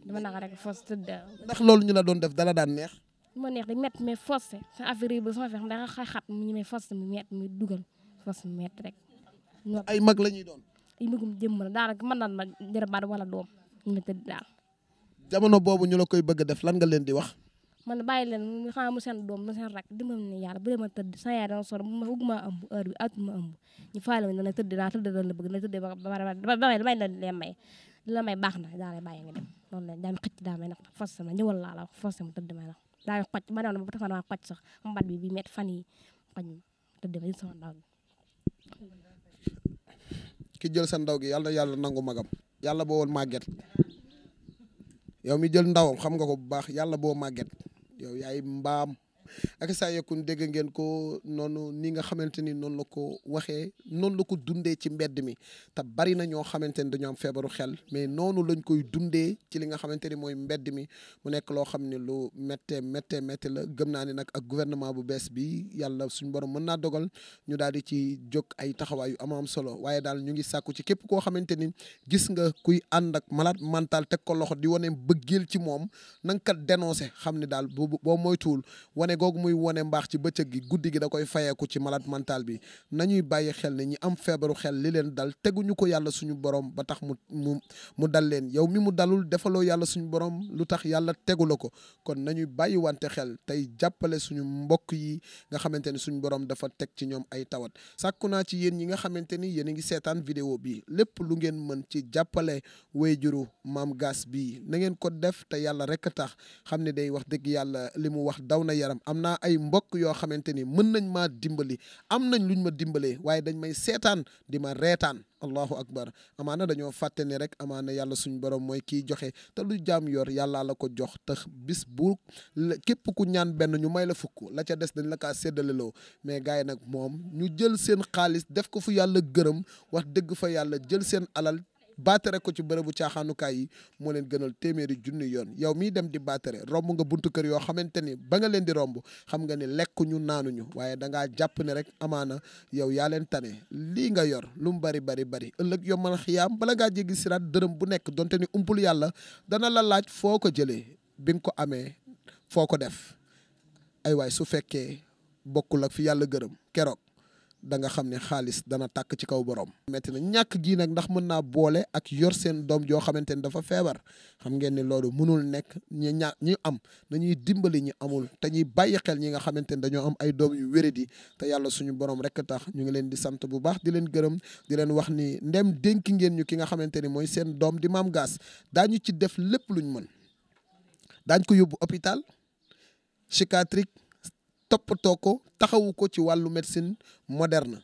dama naka rek fos tëddee. ndax loolu ñu la doon def dala daan neex. ma neex di métti mais fos sa affaire yi ba sama fex ndax xat mu ñu may fos mi métti mi dugal fos mi métti rek. ay mag la ñuy doon. ay magum jëmm la daanaka mën naan ma jërëbaat wala doom ñu ma tëdd daal. jamono boobu ñu la koy bëgg a def lan nga leen di wax. man bàyyi leen mu xam mu seen doom mu seen rak dimbal ni yàlla bu dee ma tëdd sa yaay dana sor ma bëgg ma ëmb heure bi atuma ëmb ñu faale ma dana tëdd naa tëdd la bëgg na tëddee ba damay leen may la may baax na daa lay bàyyi nga dem loolu la daa may xëcc daa may nag fas sama ñëwal laa la fas sama tëdd may nag daa xoj ma dem na ba tax ma xoj sax mbat bi metti fan yi xoj ma tëdd ma sama ndaw ki jël sa ndaw gi yàlla na yàlla nangu magam yàlla boo woon màgget yow mi jël ndawam xam nga ko bu baax yàlla boo màgget yow yaay mbaam ak saa yekkun dégg ngeen ko noonu ni nga xamante ni noonu la ko waxee noonu la ko dundee ci mbedd mi te bari na ñoo xamante ni dañoo am feebaru xel mais noonu lañ koy dundee ci li nga xamante ni mooy mbedd mi mu nekk loo xam ne lu méttee la gëm naa ne nag ak gouvernement bu bees bi yàlla suñu borom mën naa dogal ñu daal di ci jóg ay taxawaay yu am solo waaye daal ñu ngi sàkku ci képp koo xamante ni gis nga kuy ànd ak malade mental teg ko loxo di wane bëggeel ci moom na nga ko dénoncé xam ne daal boo moytuwul wane googu muy wone mbaax ci bëccëg gi guddi gi da koy fayeeku ci malade mental bi nañuy bàyyi xel ne ñi am feebaru xel li leen dal teguñu ko yàlla suñu borom ba tax mu dal leen yow mi mu dalul defaloo yàlla suñu borom lu tax yàlla tegu la ko kon nañuy bàyyi wante xel tey jàppale suñu mbokk yi nga xamante ni suñu borom dafa teg ci ñoom ay tawat sàkku naa ci yéen ñi nga xamante ni yéen a ngi seetaan vidéo bi lépp lu ngeen mën ci jàppale wéyjuru maam gas bi na ngeen ko def te yàlla rek a tax xam ne day wax dëgg yàlla li mu wax daw na yaram am naa ay mbokk yoo xamante ni mën nañ maa dimbali am nañ luñ ma dimbalee waaye dañ may seetaan di ma reetaan allahu akbar amaana dañoo fàtte ne rek amaana yàlla suñu borom mooy kiy joxe te lu jaam yor yàllaa la ko jox te bis bu képp ku ñaan benn ñu may la fukk la ca des dañ la kaa séddaleloo mais gars yi nag moom ñu jël seen xaalis def ko fu yàlla gërëm wax dëgg fa yàlla jël seen alal baatare ko ci bërëbu caaxaanukaay yi moo leen gënal téeméeri junni yoon yow miy dem di baatare romb nga buntu kër yoo xamante ni ba nga leen di romb xam nga ni lekkuñu naanuñu waaye dangaa jàpp ne rek amaana yow yaa leen tane lii nga yor lu mu bari ëllëg yombal xiyaam bala ngaa jéggi siraat dërëm bu nekk donte ni umpul yàlla dana la laaj foo ko jëlee bi nga ko amee foo ko def ay waay su fekkee bokkul ak fi yàlla gërëm keroog da nga xam ne xaalis dana tàkk ci kaw borom. metti na ñàkk gii nag ndax mën naa boole ak yor seen doom joo xamante ni dafa feebar xam ngeen ne loolu mënul nekk ñi am nañuy dimbali ñi amul te ñuy bàyyi xel ñi nga xamante ni dañoo am ay doom yu wéradi te yàlla suñu borom rek tax ñu ngi leen di sant bu baax di leen gërëm di leen wax ni ndem dénk ngeen ñu ki nga xamante ni mooy seen doom di maam gas daañu ci def lépp luñ mën daañ ko yóbbu hôpital psychiatrique toppatoo ko taxawu ko ci wàllu médecine moderne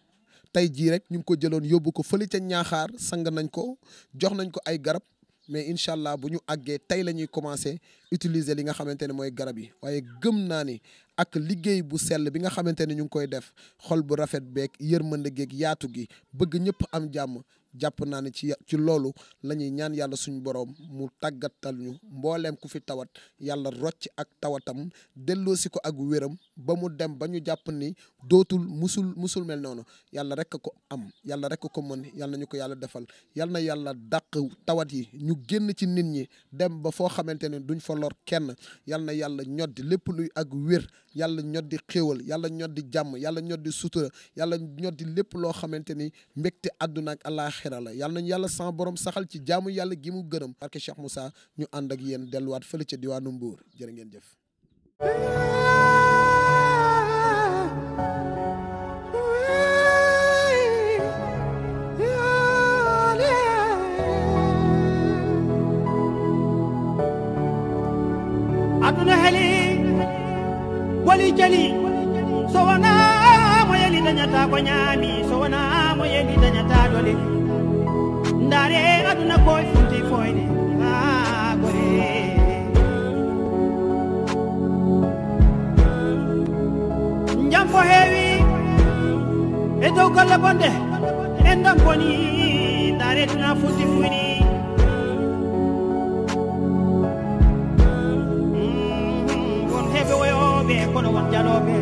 tey jii rek ñu ngi ko jëloon yóbbu ko fële ca ñaaxaar sang nañ ko jox nañ ko ay garab mais incha allah bu ñu àggee tey la ñuy commencé utiliser li nga xamante ne mooy garab yi waaye gëm naa ni ak liggéey bu sell bi nga xamante ne ñu ngi koy def xol bu rafet beeg yërmande geeg yaatu gi bëgg ñëpp am jàmm jàpp naa ne ci loolu la ñuy ñaan yàlla suñu borom mu tàggatal ñu mbooleem ku fi tawat yàlla rocc ak tawatam delloosi ko ak wéram ba mu dem ba ñu jàpp ni dootul musul mel noonu yàlla rek ko am yàlla rek ko mën yàlla na ñu ko yàlla defal yàlla na yàlla dàq tawat yi ñu génn ci nit ñi dem ba foo xamante ne duñ fa lor kenn yàlla na yàlla ñoddi lépp luy ak wér yàlla ñoddi xéewal yàlla ñoddi jàmm yàlla ñoddi sutura yàlla ñoddi lépp loo xamante ni mbégte àdduna ak àllaaxira la yàlla nañ yàlla sans borom saxal ci jaamu yàlla gi mu gërëm barke Cheikh Moussa ñu ànd ak yéen delluwaat fële ca diwaanu Mbuur jërë ngeen jëf aduna heli wali jali so wana mo yeli dañata ko ñaami so wana mo yeli dañata dole ndare aduna koy funti foyde gore njam fo heewi e dow golle bonde en dam boni ndare duna funti fuyni won heɓe woyoɓe kono won jaloɓe